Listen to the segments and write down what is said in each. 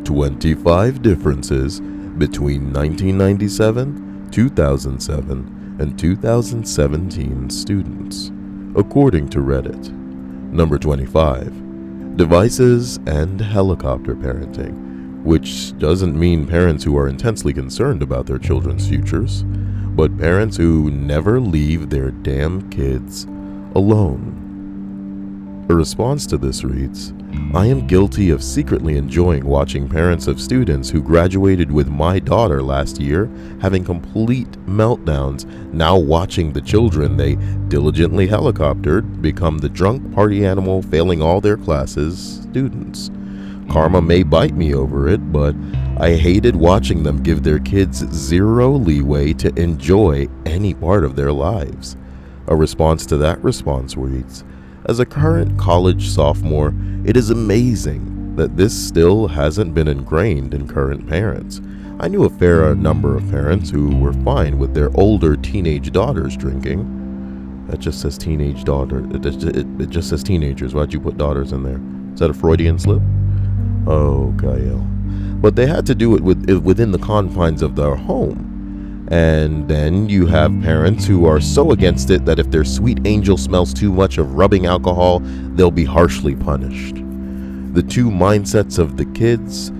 25 differences between 1997, 2007, and 2017 students, according to Reddit. Number 25. Devices and helicopter parenting, which doesn't mean parents who are intensely concerned about their children's futures, but parents who never leave their damn kids alone. A response to this reads, I am guilty of secretly enjoying watching parents of students who graduated with my daughter last year having complete meltdowns, now watching the children they diligently helicoptered become the drunk party animal failing all their classes students. Karma may bite me over it, but I hated watching them give their kids zero leeway to enjoy any part of their lives. A response to that response reads, as a current college sophomore, it is amazing that this still hasn't been ingrained in current parents. I knew a fair number of parents who were fine with their older teenage daughters drinking. That just says teenage daughter. It just says teenagers. Why'd you put daughters in there? Is that a Freudian slip? Oh, Kyle. But they had to do it within the confines of their home. And then you have parents who are so against it that if their sweet angel smells too much of rubbing alcohol, they'll be harshly punished. The two mindsets of the kids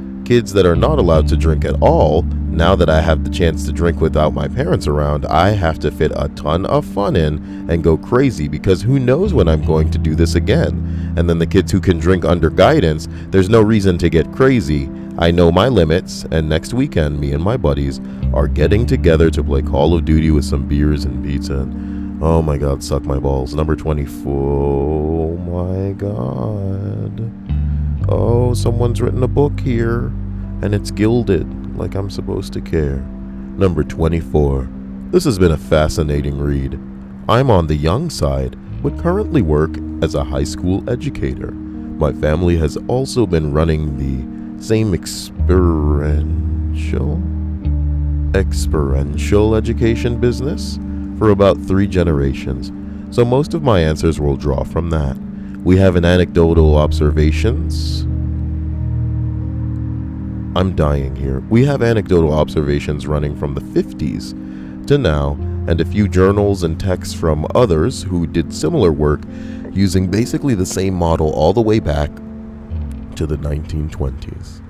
that are not allowed to drink at all, now that I have the chance to drink without my parents around, I have to fit a ton of fun in and go crazy because who knows when I'm going to do this again. And then the kids who can drink under guidance, there's no reason to get crazy. I know my limits, and next weekend, me and my buddies are getting together to play Call of Duty with some beers and pizza. And, oh my God, suck my balls. Number 24. Oh my God. Oh, someone's written a book here, and it's gilded like I'm supposed to care. Number 24. This has been a fascinating read. I'm on the young side, but currently work as a high school educator. My family has also been running the same experiential education business for about 3 generations, so most of my answers will draw from that. We have an anecdotal observations. I'm dying here. We have anecdotal observations running from the 50s to now, and a few journals and texts from others who did similar work using basically the same model all the way back to the 1920s.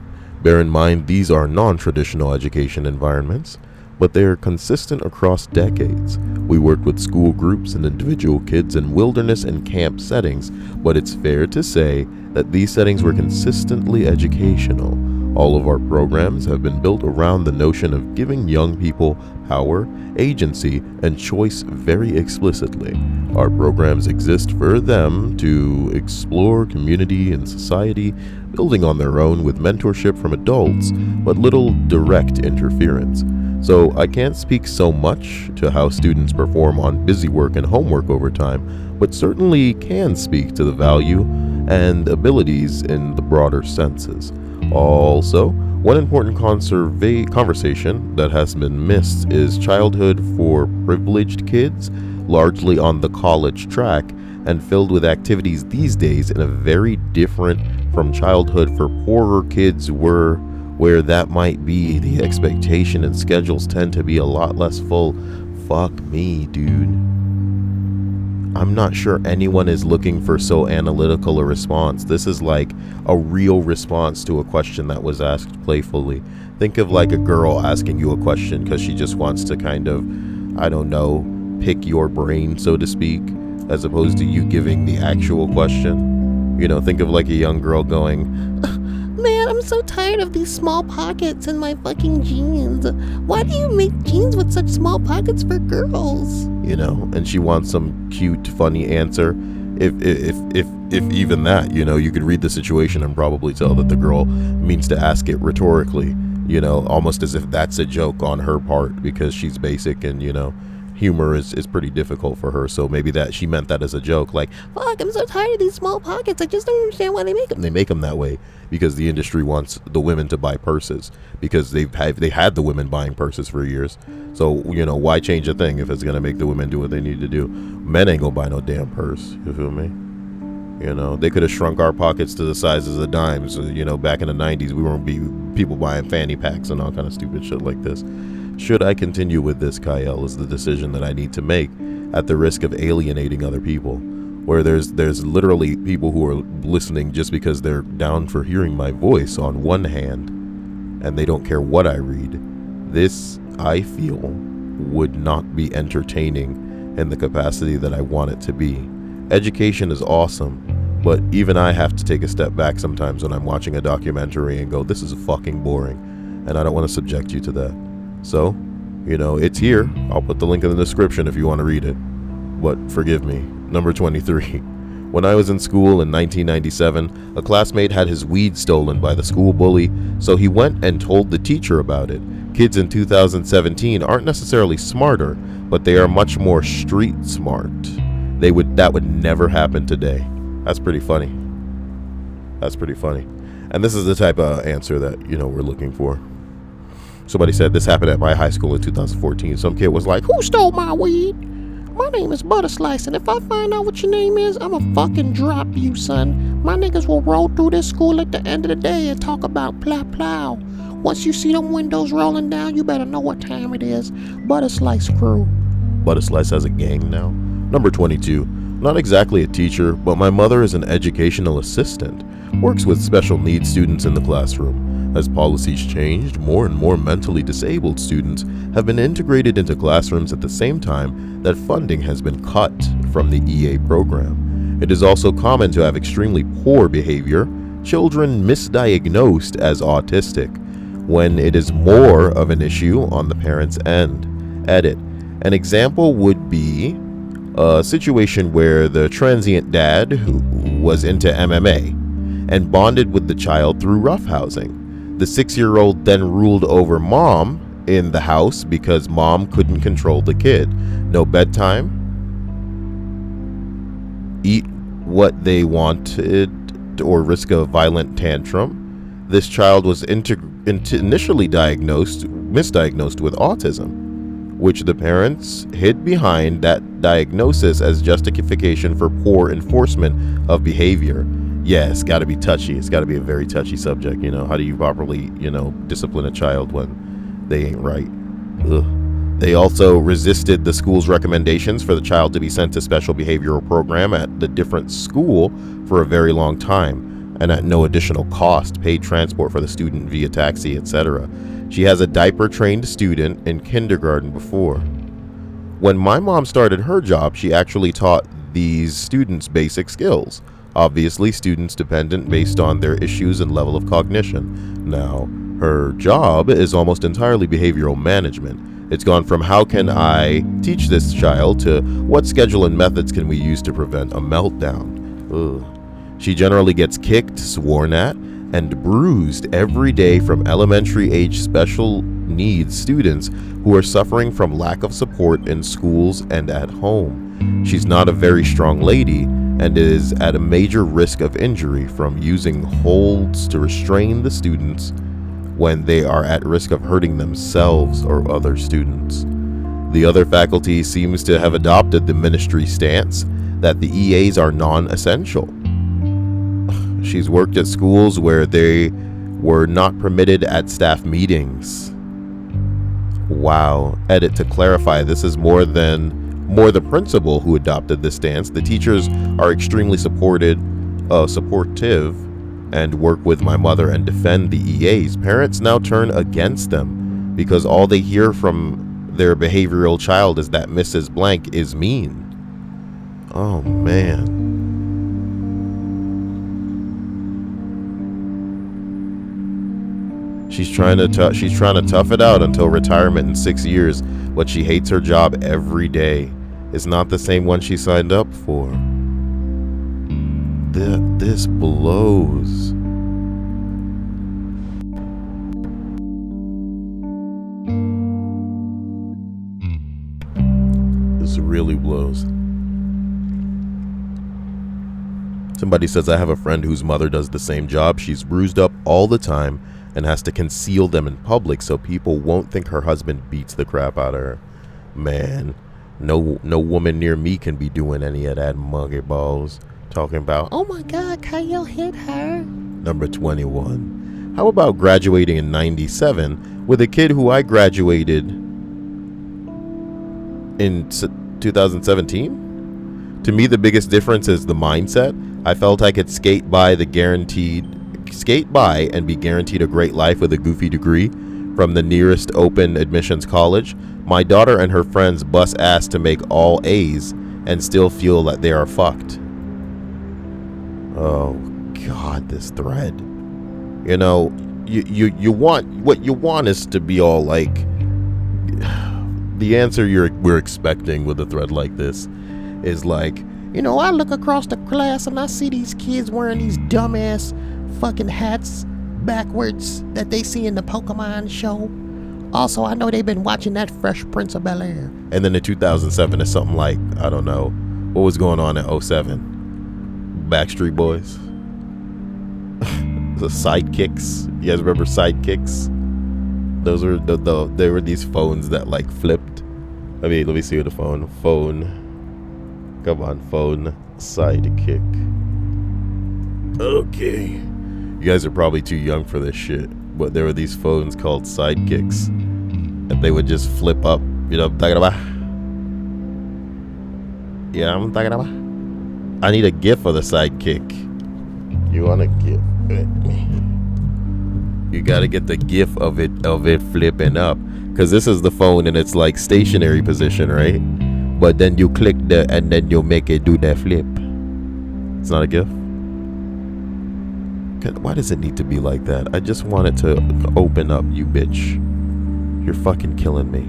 Bear in mind, these are non-traditional education environments, but they are consistent across decades. We worked with school groups and individual kids in wilderness and camp settings, but it's fair to say that these settings were consistently educational. All of our programs have been built around the notion of giving young people power, agency, and choice very explicitly. Our programs exist for them to explore community and society, building on their own with mentorship from adults, but little direct interference. So I can't speak so much to how students perform on busy work and homework over time, but certainly can speak to the value and abilities in the broader senses. Also, one important conversation that has been missed is childhood for privileged kids, largely on the college track, and filled with activities these days in a very different from childhood for poorer kids where that might be the expectation and schedules tend to be a lot less full. Fuck me, dude. I'm not sure anyone is looking for so analytical a response. This is like a real response to a question that was asked playfully. Think of like a girl asking you a question because she just wants to kind of, I don't know, pick your brain, so to speak, as opposed to you giving the actual question. You know, think of like a young girl going, man, I'm so tired of these small pockets in my fucking jeans. Why do you make jeans with such small pockets for girls? You know, and she wants some cute, funny answer. If even that, you know, you could read the situation and probably tell that the girl means to ask it rhetorically, you know, almost as if that's a joke on her part because she's basic and, you know, humor is pretty difficult for her. So maybe that she meant that as a joke, like, fuck, I'm so tired of these small pockets. I just don't understand why they make them. They make them that way because the industry wants the women to buy purses because they had the women buying purses for years. So, you know, why change a thing if it's going to make the women do what they need to do? Men ain't going to buy no damn purse. You feel me? You know, they could have shrunk our pockets to the sizes of dimes. You know, back in the 90s, we weren't people buying fanny packs and all kind of stupid shit like this. Should I continue with this, Kyle, is the decision that I need to make at the risk of alienating other people. Where there's literally people who are listening just because they're down for hearing my voice on one hand, and they don't care what I read. This, I feel, would not be entertaining in the capacity that I want it to be. Education is awesome, but even I have to take a step back sometimes when I'm watching a documentary and go, this is fucking boring, and I don't want to subject you to that. So, it's here. I'll put the link in the description if you want to read it. But forgive me. Number 23. When I was in school in 1997, a classmate had his weed stolen by the school bully, so he went and told the teacher about it. Kids in 2017 aren't necessarily smarter, but they are much more street smart. That would never happen today. That's pretty funny. And this is the type of answer that, we're looking for. Somebody said this happened at my high school in 2014. Some kid was like, "Who stole my weed? My name is Butterslice, and if I find out what your name is, I'ma fucking drop you, son. My niggas will roll through this school at the end of the day and talk about plow. Once you see them windows rolling down, you better know what time it is. Butterslice crew." Butterslice has a gang now. Number 22. Not exactly a teacher, but my mother is an educational assistant. Works with special needs students in the classroom. As policies changed, more and more mentally disabled students have been integrated into classrooms at the same time that funding has been cut from the EA program. It is also common to have extremely poor behavior, children misdiagnosed as autistic, when it is more of an issue on the parent's end. Edit. An example would be a situation where the transient dad who was into MMA and bonded with the child through roughhousing. The 6-year-old then ruled over mom in the house because mom couldn't control the kid. No bedtime, eat what they wanted, or risk a violent tantrum. This child was initially misdiagnosed with autism, which the parents hid behind that diagnosis as justification for poor enforcement of behavior. Yeah, it's got to be touchy. It's got to be a very touchy subject. How do you properly, discipline a child when they ain't right? Ugh. They also resisted the school's recommendations for the child to be sent to special behavioral program at the different school for a very long time, and at no additional cost, paid transport for the student via taxi, etc. She has a diaper-trained student in kindergarten before. When my mom started her job, she actually taught these students basic skills. Obviously, students dependent based on their issues and level of cognition. Now, her job is almost entirely behavioral management. It's gone from how can I teach this child to what schedule and methods can we use to prevent a meltdown. Ugh. She generally gets kicked, sworn at, and bruised every day from elementary age special needs students who are suffering from lack of support in schools and at home. She's not a very strong lady and is at a major risk of injury from using holds to restrain the students when they are at risk of hurting themselves or other students. The other faculty seems to have adopted the ministry stance that the EAs are non-essential. She's worked at schools where they were not permitted at staff meetings. Wow. Edit, to clarify, this is more the principal who adopted this stance. The teachers are extremely supportive and work with my mother and defend the EAs. Parents now turn against them because all they hear from their behavioral child is that Mrs. Blank is mean. Oh man. She's trying to tough it out until retirement in 6 years, but she hates her job every day. It's not the same one she signed up for. This blows. This really blows. Somebody says, I have a friend whose mother does the same job. She's bruised up all the time and has to conceal them in public so people won't think her husband beats the crap out of her. Man, no woman near me can be doing any of that monkey balls. Talking about, oh my God, Kyle hit her. Number 21. How about graduating in 97 with a kid who I graduated in 2017? To me, the biggest difference is the mindset. I felt I could skate by and be guaranteed a great life with a goofy degree from the nearest open admissions college. My daughter and her friends bust ass to make all A's and still feel that they are fucked. Oh God, this thread. You know, you want, what you want is to be all like, the answer we're expecting with a thread like this is like, you know, I look across the class and I see these kids wearing these dumbass fucking hats backwards that they see in the Pokemon show. Also, I know they've been watching that Fresh Prince of Bel-Air. And then in 2007 it's something like, I don't know, what was going on in 07? Backstreet Boys? The Sidekicks. You guys remember Sidekicks? Those were there were these phones that like flipped. Let me see what the phone. Come on, phone. Sidekick. Okay. You guys are probably too young for this shit. But there were these phones called Sidekicks. And they would just flip up. You know what I'm talking about? Yeah, I'm talking about. I need a GIF of the Sidekick. You want a GIF? You gotta get the GIF of it flipping up, because this is the phone and it's like stationary position, right? But then you click and then you make it do that flip. It's not a GIF. Why does it need to be like that? I just want it to open up, you bitch. You're fucking killing me.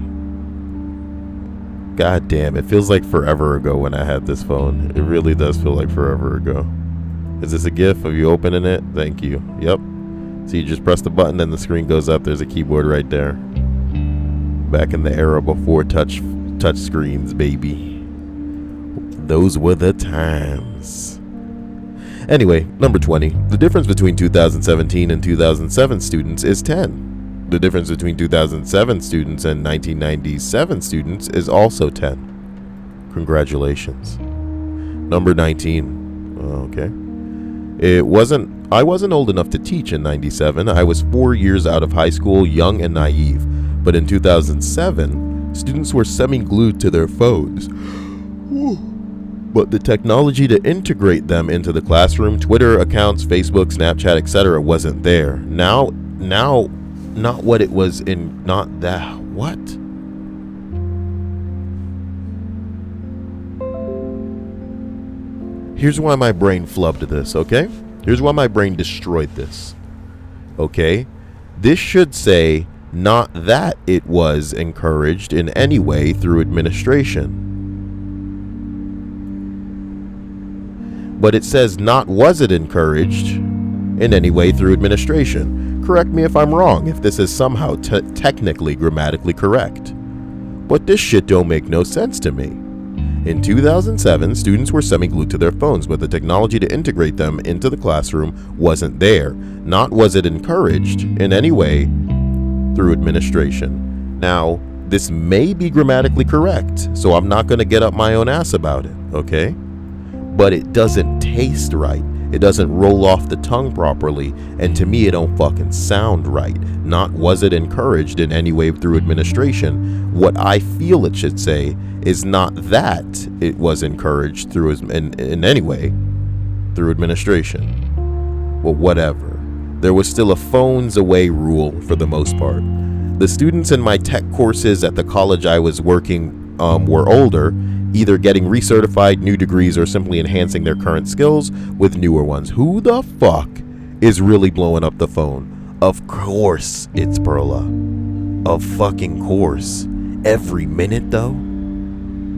God damn, it feels like forever ago when I had this phone. It really does feel like forever ago. Is this a GIF of you opening it? Thank you. Yep. So you just press the button and the screen goes up. There's a keyboard right there. Back in the era before touch screens, baby. Those were the times. Anyway, number 20. The difference between 2017 and 2007 students is 10. The difference between 2007 students and 1997 students is also 10. Congratulations. Number 19. Okay. I wasn't old enough to teach in 97. I was 4 years out of high school, young and naive. But in 2007, students were semi-glued to their phones. But the technology to integrate them into the classroom, Twitter accounts, Facebook, Snapchat, etc. wasn't there. Now, not what it was in, not that, what? Here's why my brain flubbed this, okay? Here's why my brain destroyed this, okay? This should say, not that it was encouraged in any way through administration. But it says, not was it encouraged in any way through administration. Correct me if I'm wrong, if this is somehow technically grammatically correct. But this shit don't make no sense to me. In 2007, students were semi-glued to their phones, but the technology to integrate them into the classroom wasn't there. Not was it encouraged in any way through administration. Now, this may be grammatically correct, so I'm not going to get up my own ass about it, okay? But it doesn't taste right. It doesn't roll off the tongue properly, and to me it don't fucking sound right. Not was it encouraged in any way through administration. What I feel it should say is not that it was encouraged through in any way through administration. Well, whatever. There was still a phones away rule for the most part. The students in my tech courses at the college I was working were older, either getting recertified, new degrees, or simply enhancing their current skills with newer ones. Who the fuck is really blowing up the phone? Of course it's Perla. Of fucking course. Every minute though?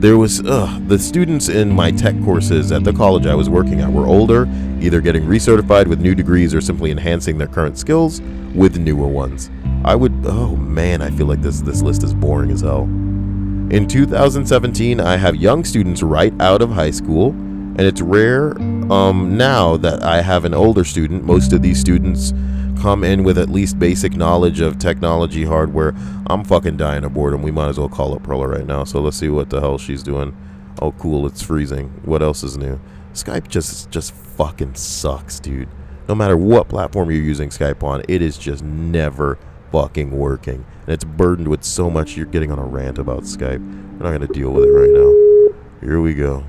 There was, the students in my tech courses at the college I was working at were older, either getting recertified with new degrees or simply enhancing their current skills with newer ones. Oh man, I feel like this list is boring as hell. In 2017, I have young students right out of high school, and it's rare now that I have an older student. Most of these students come in with at least basic knowledge of technology, hardware. I'm fucking dying of boredom. We might as well call up Perla right now. So let's see what the hell she's doing. Oh, cool. It's freezing. What else is new? Skype just fucking sucks, dude. No matter what platform you're using Skype on, it is just never fucking working. And it's burdened with so much. You're getting on a rant about Skype. We're not going to deal with it right now. Here we go.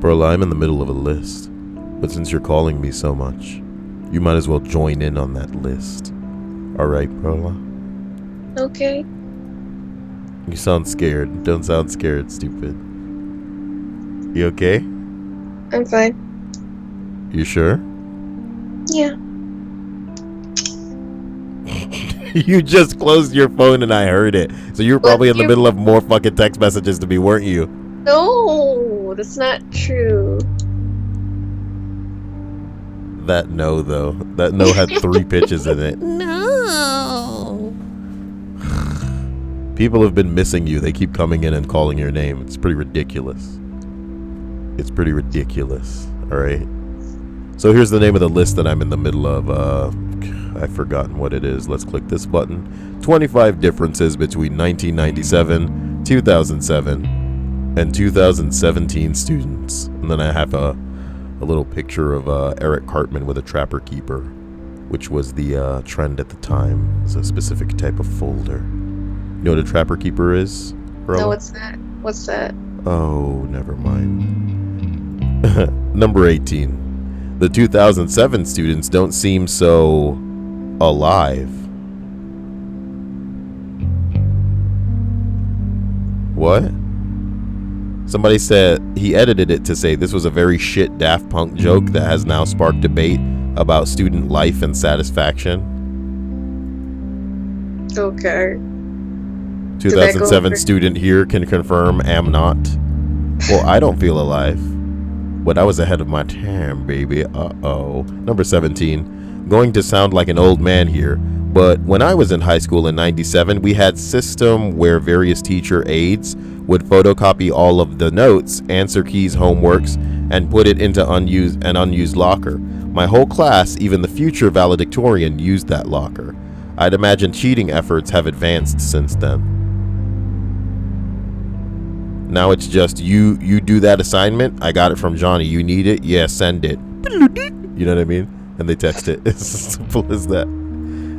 Perla, I'm in the middle of a list. But since you're calling me so much, you might as well join in on that list. Alright, Perla? Okay. You sound scared. Don't sound scared, stupid. You okay? I'm fine. You sure? Yeah. You just closed your phone and I heard it. So you were probably in the middle of more fucking text messages to me, weren't you? No, that's not true. That no, though. That no had 3 pitches in it. No. People have been missing you. They keep coming in and calling your name. It's pretty ridiculous. It's pretty ridiculous. All right. So here's the name of the list that I'm in the middle of. I've forgotten what it is. Let's click this button. 25 differences between 1997, 2007, and 2017 students. And then I have a little picture of Eric Cartman with a trapper keeper, which was the trend at the time. It's a specific type of folder. You know what a trapper keeper is, Perla? No, what's that? What's that? Oh, never mind. Number 18. The 2007 students don't seem so alive. What? Somebody said he edited it to say this was a very shit Daft Punk joke that has now sparked debate about student life and satisfaction. Okay. 2007 student here can confirm am not. Well, I don't feel alive. But I was ahead of my time, baby. Uh-oh. Number 17. Going to sound like an old man here, but when I was in high school in 97, we had system where various teacher aides would photocopy all of the notes, answer keys, homeworks, and put it into an unused locker. My whole class, even the future valedictorian, used that locker. I'd imagine cheating efforts have advanced since then. Now it's just you do that assignment. I got it from Johnny. You need it? Yeah, send it. You know what I mean? And they text it. It's as simple as that.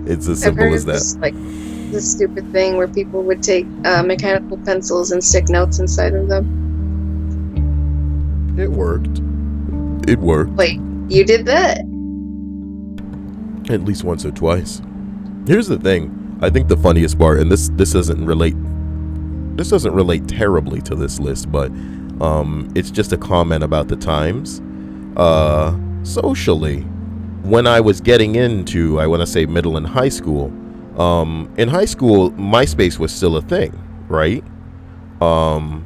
It's as simple as that. This, like this stupid thing where people would take mechanical pencils and stick notes inside of them. It worked. It worked. Wait, you did that? At least once or twice. Here's the thing. I think the funniest part, and this doesn't relate terribly to this list, but it's just a comment about the times. Socially, when I was getting into, I want to say middle and high school, in high school, MySpace was still a thing, right? And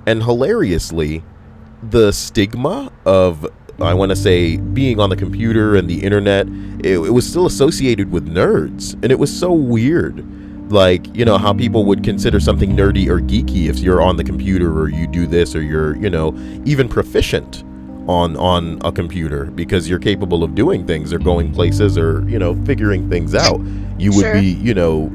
hilariously, the stigma of, I want to say, being on the computer and the internet, it was still associated with nerds, and it was so weird. Like, you know, how people would consider something nerdy or geeky if you're on the computer or you do this or you're, you know, even proficient on a computer because you're capable of doing things or going places or, you know, figuring things out. You would be, you know,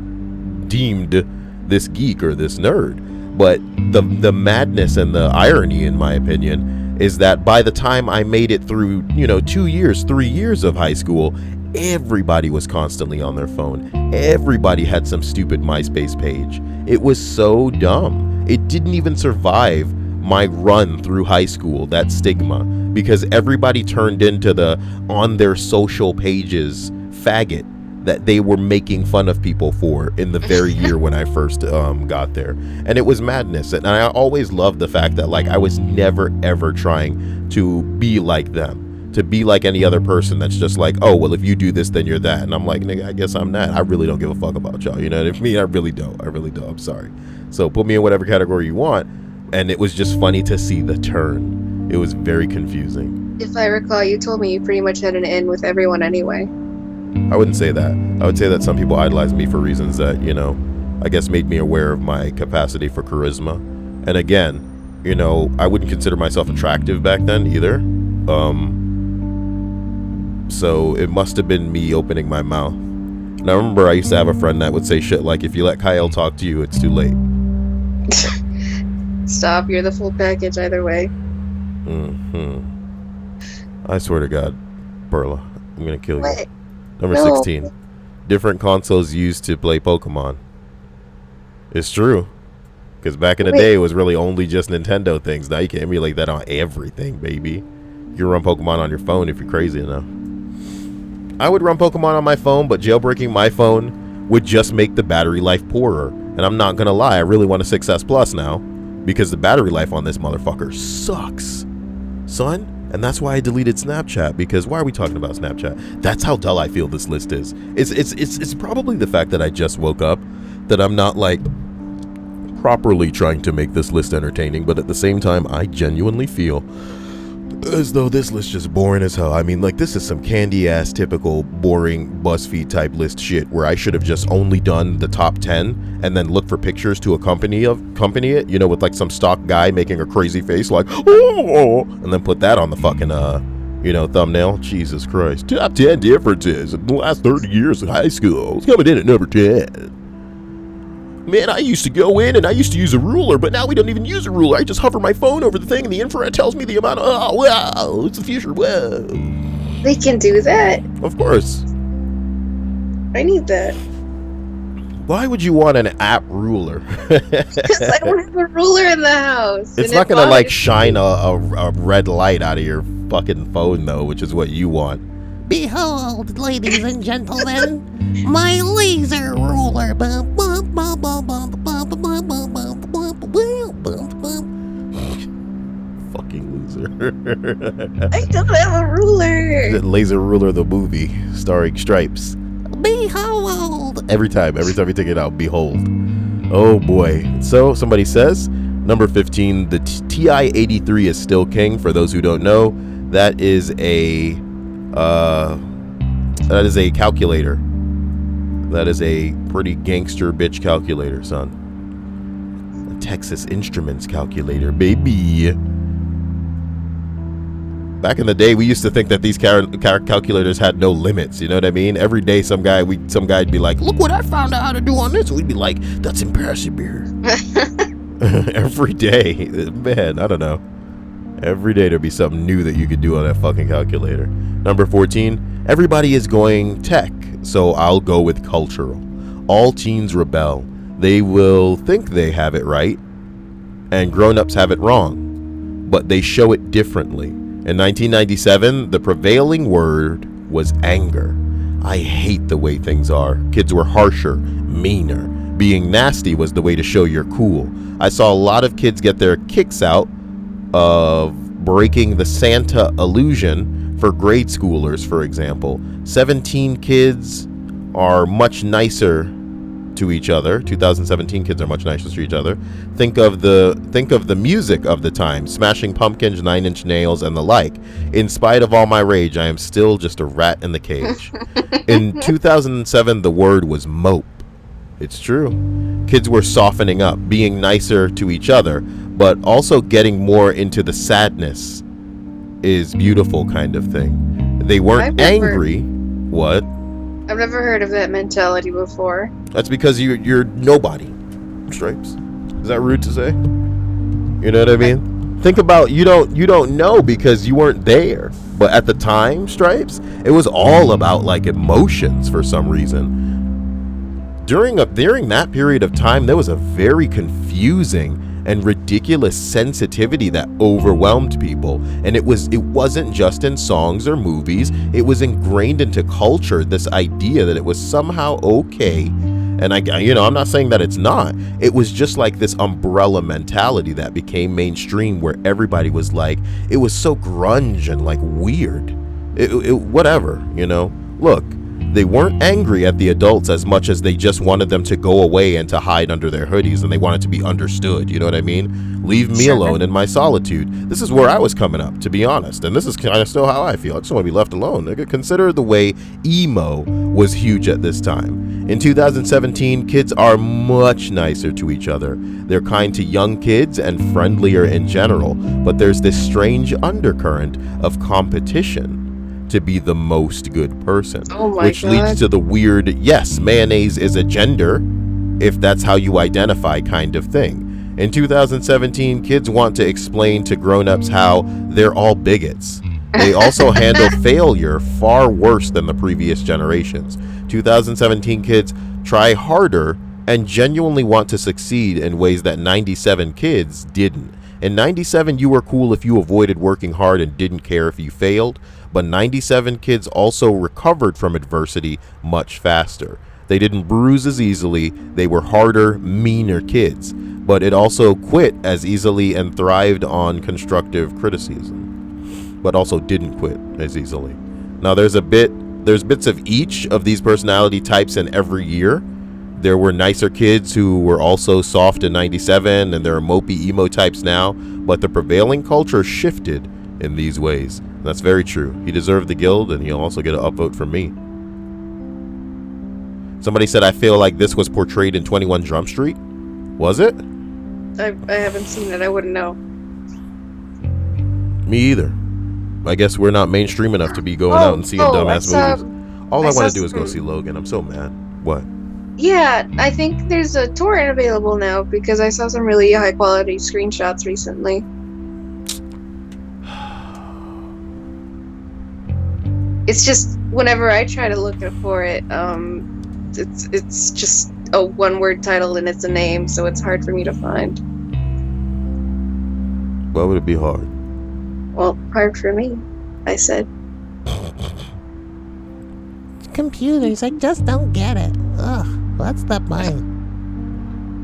deemed this geek or this nerd. But the madness and the irony, in my opinion, is that by the time I made it through, you know, 2 years, 3 years of high school, everybody was constantly on their phone. Everybody had some stupid MySpace page. It was so dumb. It didn't even survive my run through high school, that stigma, because everybody turned into the on their social pages faggot that they were making fun of people for in the very year when I first got there. And it was madness. And I always loved the fact that, like, I was never ever trying to be like them, to be like any other person that's just like, oh, well, if you do this, then you're that. And I'm like, nigga, I guess I'm that. I really don't give a fuck about y'all. You know what I mean? I really don't. I'm sorry. So put me in whatever category you want. And it was just funny to see the turn. It was very confusing. If I recall, you told me you pretty much had an in with everyone anyway. I wouldn't say that. I would say that some people idolize me for reasons that, you know, I guess made me aware of my capacity for charisma. And again, you know, I wouldn't consider myself attractive back then either. So it must have been me opening my mouth And I remember I used to have a friend that would say shit like, if you let Kyle talk to you, it's too late. Stop, you're the full package either way. I swear to God, Perla, I'm gonna kill What? you. Number No. 16. Different consoles used to play Pokemon. It's true. Because back in the day, it was really only just Nintendo things. Now you can emulate that on everything, baby. You can run Pokemon on your phone if you're crazy enough. I would run Pokemon on my phone, but jailbreaking my phone would just make the battery life poorer. And I'm not going to lie, I really want a 6S Plus now. Because the battery life on this motherfucker sucks. Son? And that's why I deleted Snapchat, because why are we talking about Snapchat? That's how dull I feel this list is. It's probably the fact that I just woke up, that I'm not like properly trying to make this list entertaining, but at the same time, I genuinely feel as though this list just boring as hell. I mean, like, this is some candy ass typical boring BuzzFeed type list shit where I should have just only done the top 10 and then look for pictures to accompany it, you know, with like some stock guy making a crazy face like, oh, and then put that on the fucking thumbnail. Jesus Christ. Top 10 differences in the last 30 years of high school. It's coming in at number 10. Man, I used to go in and I used to use a ruler, but now we don't even use a ruler. I just hover my phone over the thing and the infrared tells me the amount of, oh, wow, it's the future, whoa. They can do that? Of course. I need that. Why would you want an app ruler? Because I don't have a ruler in the house. It's not going to, like, shine a red light out of your fucking phone, though, which is what you want. Behold, ladies and gentlemen, my laser ruler. Fucking loser. I don't have a ruler. Laser Ruler the movie, starring Stripes. Behold. Every time you take it out, behold. Oh boy. So somebody says, number 15, the TI-83 is still king. For those who don't know, that is a calculator. That is a pretty gangster bitch calculator, son. A Texas Instruments calculator, baby. Back in the day, we used to think that these calculators had no limits. You know what I mean? Every day, some guy'd be like, "Look what I found out how to do on this." We'd be like, "That's impressive, beer." Every day, man. I don't know. Every day there'd be something new that you could do on that fucking calculator. Number 14, everybody is going tech, so I'll go with cultural. All teens rebel. They will think they have it right, and grown-ups have it wrong, but they show it differently. In 1997, the prevailing word was anger. I hate the way things are. Kids were harsher, meaner. Being nasty was the way to show you're cool. I saw a lot of kids get their kicks out of breaking the Santa illusion for grade schoolers, for example. 17 kids are much nicer to each other. 2017 kids are much nicer to each other. Think of the music of the time, Smashing Pumpkins, 9 Inch Nails, and the like. In spite of all my rage, I am still just a rat in the cage. In 2007, the word was mope. It's true. Kids were softening up, being nicer to each other, but also getting more into the sadness is beautiful kind of thing. They weren't angry. What? I've never heard of that mentality before. That's because you're nobody. Stripes. Is that rude to say? You know what I mean? Think about you don't know because you weren't there. But at the time, Stripes, it was all about like emotions for some reason. During that period of time, there was a very confusing and ridiculous sensitivity that overwhelmed people, and it wasn't just in songs or movies. It was ingrained into culture, this idea that it was somehow okay, and I'm not saying that it's not. It was just like this umbrella mentality that became mainstream, where everybody was like, it was so grunge and like weird. Whatever, look, they weren't angry at the adults as much as they just wanted them to go away and to hide under their hoodies, and they wanted to be understood. You know what I mean? Leave me alone in my solitude. This is where I was coming up, to be honest, and this is kind of still how I feel. I just want to be left alone. Nigga, consider the way emo was huge at this time. In 2017, kids are much nicer to each other. They're kind to young kids and friendlier in general, but there's this strange undercurrent of competition. to be the most good person. Oh my which leads God. to the weird, yes, mayonnaise is a gender, if that's how you identify kind of thing. In 2017, kids want to explain to grown-ups how they're all bigots. They also handle failure far worse than the previous generations. 2017 kids try harder and genuinely want to succeed in ways that 97 kids didn't. In 97, you were cool if you avoided working hard and didn't care if you failed, but 97 kids also recovered from adversity much faster. They didn't bruise as easily, they were harder, meaner kids, but it also quit as easily and thrived on constructive criticism, but also didn't quit as easily. Now there's bits of each of these personality types in every year. There were nicer kids who were also soft in 97, and there are mopey emo types now, but the prevailing culture shifted in these ways. That's very true. He deserved the guild, and he'll also get an upvote from me. Somebody said, I feel like this was portrayed in 21 Jump Street. Was it? I haven't seen it. I wouldn't know. Me either. I guess we're not mainstream enough to be going out and seeing dumbass movies. All I want to do is go see Logan. I'm so mad. What? Yeah, I think there's a torrent available now because I saw some really high quality screenshots recently. It's just whenever I try to look for it, it's just a one-word title and it's a name, so it's hard for me to find. Why would it be hard? Well, hard for me, I said. Computers, I just don't get it. Ugh, what's the point?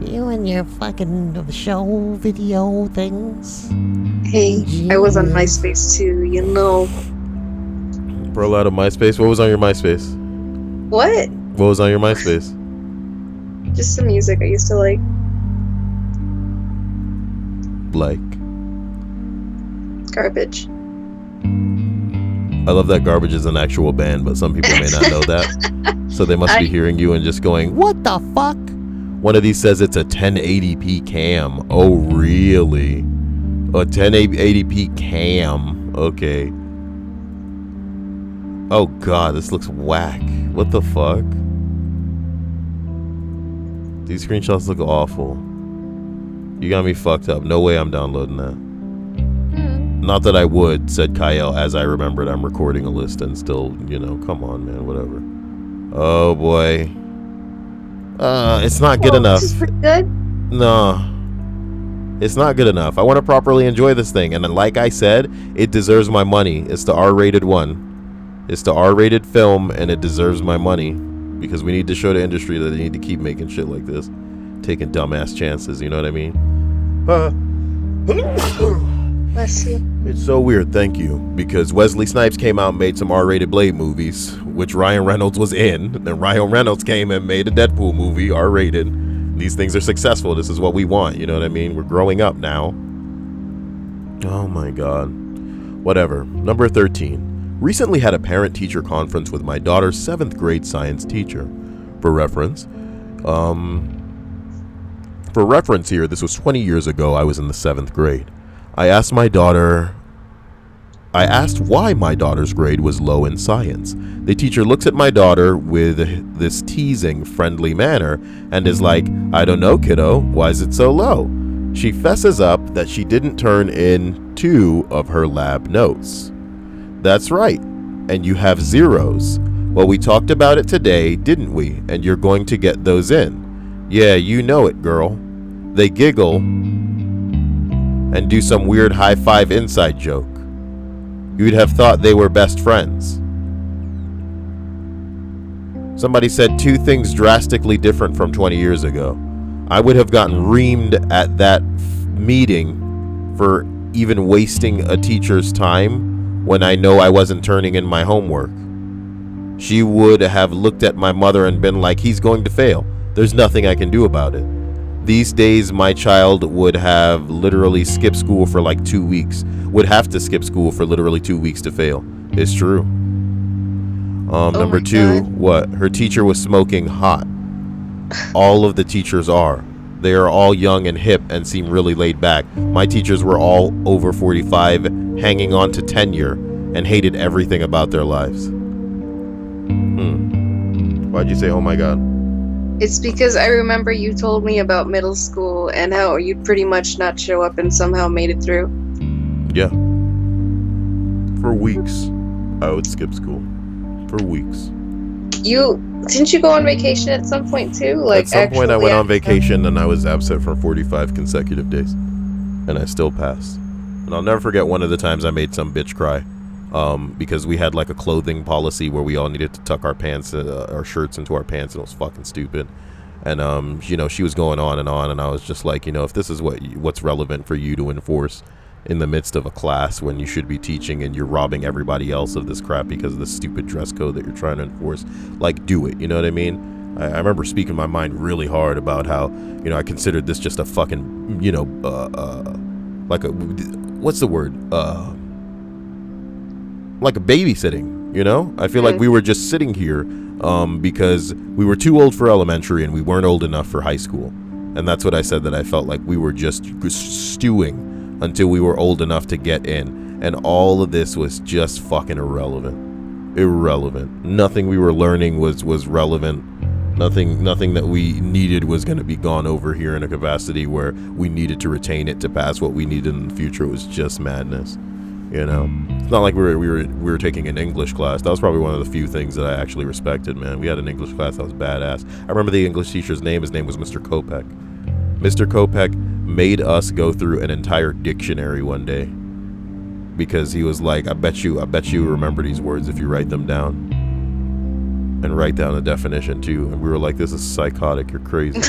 You and your fucking show video things. Hey, I was on MySpace too, you know. Bro, out of MySpace? What was on your MySpace? What? What was on your MySpace? Just some music I used to like. Like? Garbage. I love that Garbage is an actual band, but some people may not know that. So they must be hearing you and just going, what the fuck? One of these says it's a 1080p cam. Oh, really? A 1080p cam. Okay. Oh, God, this looks whack. What the fuck? These screenshots look awful. You got me fucked up. No way I'm downloading that. Not that I would, said Kyle, as I remembered I'm recording a list and still, come on, man, whatever. Oh, boy. It's not good enough. This is pretty good. No. It's not good enough. I want to properly enjoy this thing, and then, like I said, it deserves my money. It's the R-rated one. It's the R-rated film, and it deserves my money, because we need to show the industry that they need to keep making shit like this. Taking dumbass chances, you know what I mean? Bless you. It's so weird, thank you, because Wesley Snipes came out and made some R-rated Blade movies, which Ryan Reynolds was in. Then Ryan Reynolds came and made a Deadpool movie, R-rated. These things are successful. This is what we want, you know what I mean? We're growing up now. Oh my God. Whatever. Number 13. Recently had a parent-teacher conference with my daughter's 7th grade science teacher. For reference here, this was 20 years ago. I was in the 7th grade. I asked why my daughter's grade was low in science. The teacher looks at my daughter with this teasing, friendly manner and is like, I don't know, kiddo, why is it so low? She fesses up that she didn't turn in 2 of her lab notes. That's right, and you have zeros. Well, we talked about it today, didn't we? And you're going to get those in. Yeah, you know it, girl. They giggle and do some weird high-five inside joke. You'd have thought they were best friends. Somebody said 2 things drastically different from 20 years ago. I would have gotten reamed at that meeting for even wasting a teacher's time when I know I wasn't turning in my homework. She would have looked at my mother and been like, he's going to fail. There's nothing I can do about it. These days, my child would have literally skipped school for like 2 weeks. Would have to skip school for literally 2 weeks to fail. It's true. Number 2, God. what? Her teacher was smoking hot. All of the teachers are. They are all young and hip and seem really laid back. My teachers were all over 45, hanging on to tenure, and hated everything about their lives. Why'd you say, oh my God? It's because I remember you told me about middle school and how you'd pretty much not show up and somehow made it through. Yeah. For weeks, I would skip school. For weeks. Didn't you go on vacation at some point too? Like, at some point I went on actually vacation and I was absent for 45 consecutive days. And I still passed. And I'll never forget one of the times I made some bitch cry. Because we had like a clothing policy where we all needed to tuck our pants, our shirts into our pants, and it was fucking stupid. And you know, she was going on, and I was just like, you know, if this is what's relevant for you to enforce in the midst of a class when you should be teaching, and you're robbing everybody else of this crap because of the stupid dress code that you're trying to enforce, like, do it. You know what I mean? I remember speaking my mind really hard about how, you know, I considered this just a fucking, you know, like a, what's the word? Like a babysitting, you know? I feel like we were just sitting here because we were too old for elementary and we weren't old enough for high school. And that's what I said, that I felt like we were just stewing until we were old enough to get in. And all of this was just fucking irrelevant. Nothing we were learning was relevant. Nothing that we needed was going to be gone over here in a capacity where we needed to retain it to pass what we needed in the future. It was just madness. You know, it's not like we were taking an English class. That was probably one of the few things that I actually respected, man. We had an English class that was badass. I remember the English teacher's name. His name was Mr. Kopek. Mr. Kopek made us go through an entire dictionary one day because he was like, I bet you remember these words if you write them down, and write down a definition too. And we were like, this is psychotic. You're crazy.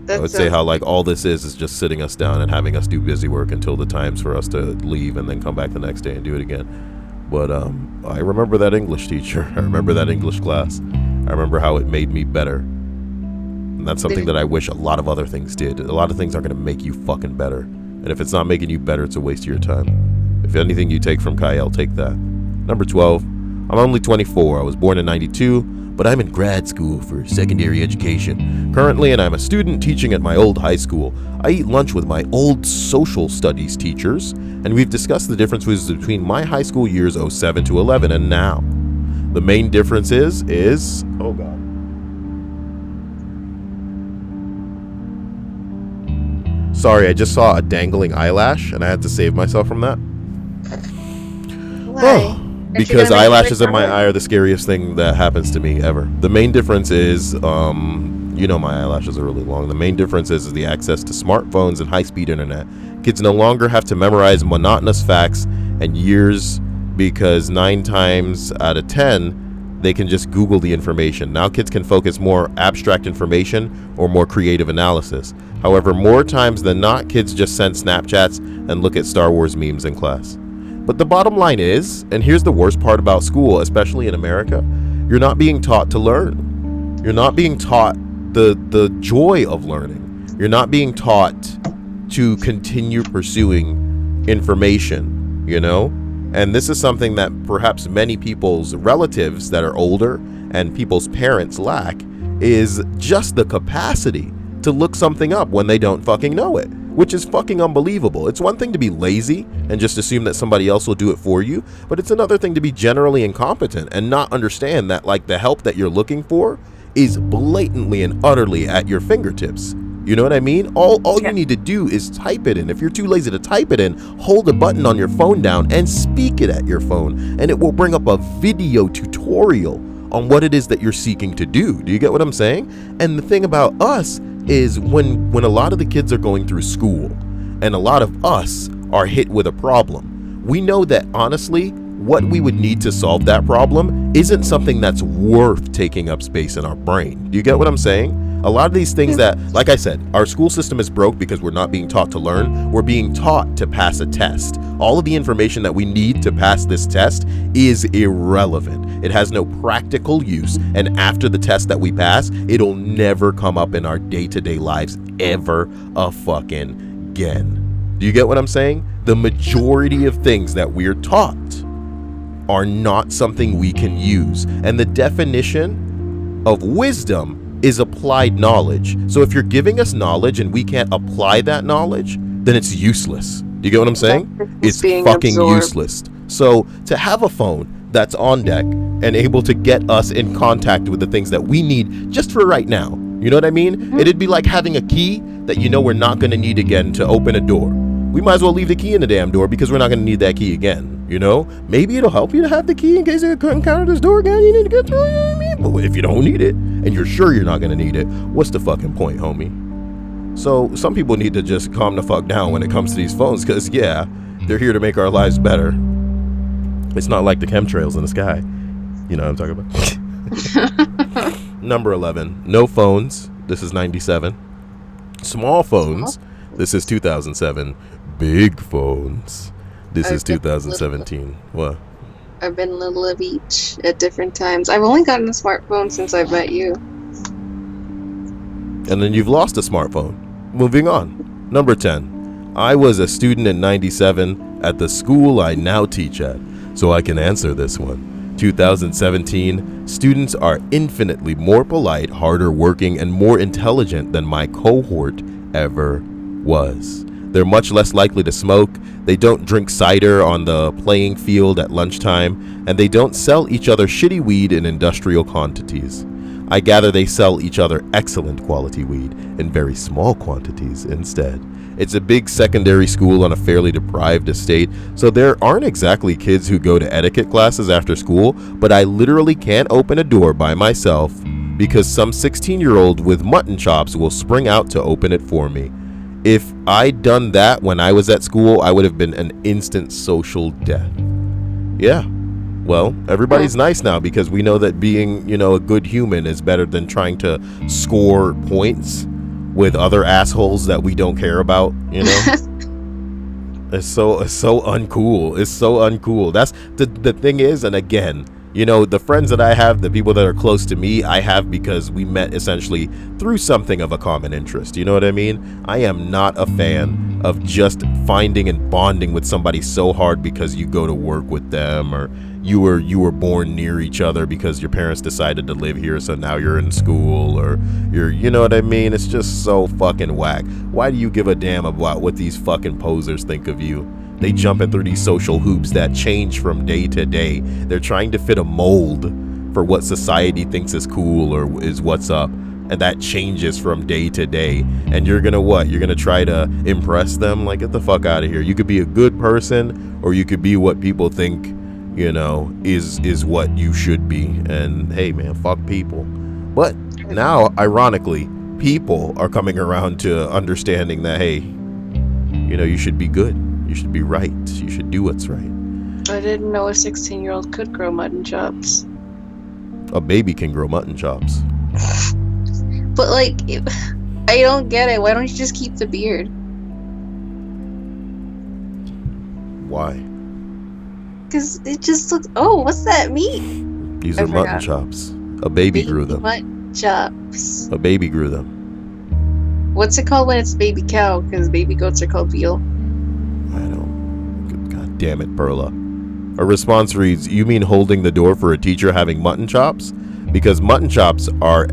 I would say how like all this is just sitting us down and having us do busy work until the time's for us to leave and then come back the next day and do it again. But I remember that English teacher. I remember that English class. I remember how it made me better. And that's something that I wish a lot of other things did. A lot of things are going to make you fucking better. And if it's not making you better, it's a waste of your time. If anything you take from Kyle, take that. Number 12. I'm only 24. I was born in 92. But I'm in grad school for secondary education currently, and I'm a student teaching at my old high school. I eat lunch with my old social studies teachers, and we've discussed the differences between my high school years 07 to 11 and now. The main difference is oh god. Sorry, I just saw a dangling eyelash, and I had to save myself from that. Why? Oh. Because eyelashes in my eye are the scariest thing that happens to me ever. The main difference is, you know, my eyelashes are really long. The main difference is the access to smartphones and high-speed internet. Kids no longer have to memorize monotonous facts and years, because 9 times out of 10, they can just Google the information. Now kids can focus more abstract information or more creative analysis. However, more times than not, kids just send Snapchats and look at Star Wars memes in class. But the bottom line is, and here's the worst part about school, especially in America, you're not being taught to learn. You're not being taught the joy of learning. You're not being taught to continue pursuing information, you know? And this is something that perhaps many people's relatives that are older and people's parents lack, is just the capacity to look something up when they don't fucking know it. Which is fucking unbelievable. It's one thing to be lazy and just assume that somebody else will do it for you, but it's another thing to be generally incompetent and not understand that, like, the help that you're looking for is blatantly and utterly at your fingertips. You know what I mean? All you need to do is type it in. If you're too lazy to type it in, hold a button on your phone down and speak it at your phone, and it will bring up a video tutorial on what it is that you're seeking to do. Do you get what I'm saying? And the thing about us is when a lot of the kids are going through school and a lot of us are hit with a problem, we know that honestly what we would need to solve that problem isn't something that's worth taking up space in our brain. Do you get what I'm saying? A lot of these things that, like I said, our school system is broke because we're not being taught to learn. We're being taught to pass a test. All of the information that we need to pass this test is irrelevant. It has no practical use. And after the test that we pass, it'll never come up in our day-to-day lives ever fucking again. Do you get what I'm saying? The majority of things that we're taught are not something we can use. And the definition of wisdom is applied knowledge. So if you're giving us knowledge and we can't apply that knowledge, then it's useless. Do You get what I'm saying? It's fucking useless. So to have a phone that's on deck and able to get us in contact with the things that we need just for right now, you know what I mean? Mm-hmm. It'd be like having a key that you know we're not going to need again to open a door. We might as well leave the key in the damn door because we're not going to need that key again, you know? Maybe it'll help you to have the key in case you couldn't encounter this door again, you need to get through, you know what I mean? But if you don't need it and you're sure you're not going to need it, what's the fucking point, homie? So some people need to just calm the fuck down when it comes to these phones because, yeah, they're here to make our lives better. It's not like the chemtrails in the sky. You know what I'm talking about? Number 11, no phones. This is 97. Small phones. This is 2007. Big phones. This is 2017. What? I've been a little of each at different times. I've only gotten a smartphone since I met you. And then you've lost a smartphone. Moving on. Number 10. I was a student in 97 at the school I now teach at, so I can answer this one. 2017, students are infinitely more polite, harder working, and more intelligent than my cohort ever was. They're much less likely to smoke, they don't drink cider on the playing field at lunchtime, and they don't sell each other shitty weed in industrial quantities. I gather they sell each other excellent quality weed in very small quantities instead. It's a big secondary school on a fairly deprived estate, so there aren't exactly kids who go to etiquette classes after school, but I literally can't open a door by myself because some 16-year-old with mutton chops will spring out to open it for me. If I'd done that when I was at school, I would have been an instant social death. Yeah. Well, everybody's nice now because we know that being, you know, a good human is better than trying to score points with other assholes that we don't care about, you know? It's so uncool. It's so uncool. That's the thing is, and again, you know, the friends that I have, the people that are close to me, I have because we met essentially through something of a common interest. You know what I mean? I am not a fan of just finding and bonding with somebody so hard because you go to work with them or you were born near each other because your parents decided to live here, so now you're in school, or you know what I mean? It's just so fucking whack. Why do you give a damn about what these fucking posers think of you? They jumping through these social hoops that change from day to day. They're trying to fit a mold for what society thinks is cool or is what's up, and that changes from day to day. And you're gonna what? You're gonna try to impress them? Like, get the fuck out of here. You could be a good person, or you could be what people think, you know, is what you should be. And hey man, fuck people. But now, ironically, people are coming around to understanding that, hey, you know, you should be good. You should be right. You should do what's right. I didn't know a 16-year-old could grow mutton chops. A baby can grow mutton chops. But like, I don't get it. Why don't you just keep the beard? Why? Because it just looks... Oh, what's that meat? These are mutton chops. A baby grew them. Mutton chops. A baby grew them. What's it called when it's baby cow? Because baby goats are called veal. I don't... God damn it, Perla. A response reads, you mean holding the door for a teacher having mutton chops? Because mutton chops are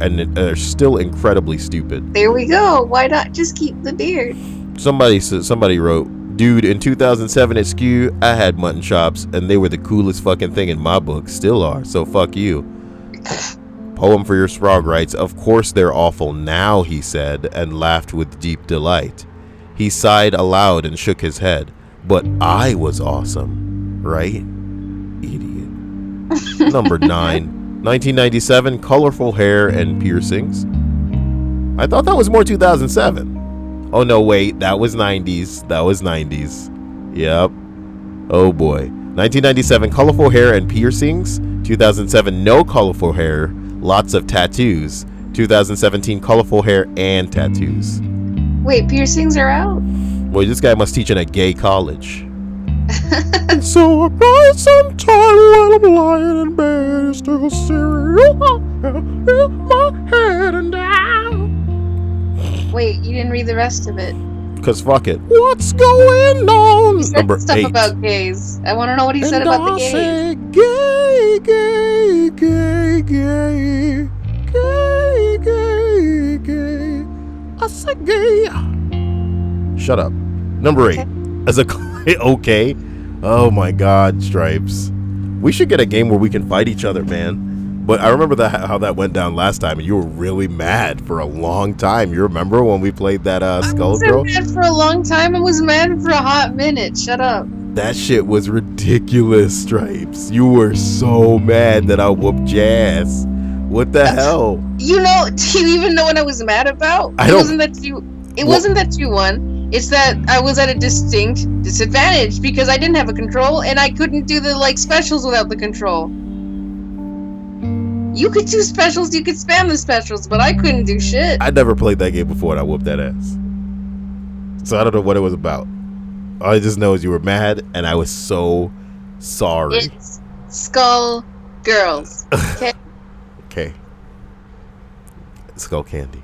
still incredibly stupid. There we go. Why not just keep the beard? Somebody wrote, dude, in 2007 at SKU, I had mutton chops, and they were the coolest fucking thing in my book. Still are, so fuck you. Poem for your Sprague writes, of course they're awful now, he said, and laughed with deep delight. He sighed aloud and shook his head. But I was awesome, right? Idiot. Number 9. 1997, colorful hair and piercings. I thought that was more 2007. Oh no, wait, that was 90s. That was 90s. Yep. Oh boy. 1997, colorful hair and piercings. 2007, no colorful hair, lots of tattoos. 2017, colorful hair and tattoos. Wait, piercings are out? Well, this guy must teach in a gay college. So I cry sometime while I'm lying in bed, still cereal in my head and down. Wait, you didn't read the rest of it. Cause fuck it. What's going on? He said Number stuff 8. About gays. I want to know what he said And about the I gays. say gay, gay, gay, gay, gay, gay, gay. I say gay. Shut up. Number 8. Okay. As a okay. Oh my God, Stripes. We should get a game where we can fight each other, man. But I remember how that went down last time, and you were really mad for a long time. You remember when we played that Skull Girl? I wasn't mad for a long time. I was mad for a hot minute. Shut up. That shit was ridiculous, Stripes. You were so mad that I whooped your ass. What the hell? You know, do you even know what I was mad about? It wasn't that you won. It's that I was at a distinct disadvantage because I didn't have a control and I couldn't do the specials without the control. You could do specials, you could spam the specials, but I couldn't do shit. I never played that game before and I whooped that ass. So I don't know what it was about. All I just know is you were mad and I was so sorry. It's Skull Girls. Okay. Okay. Skull Candy.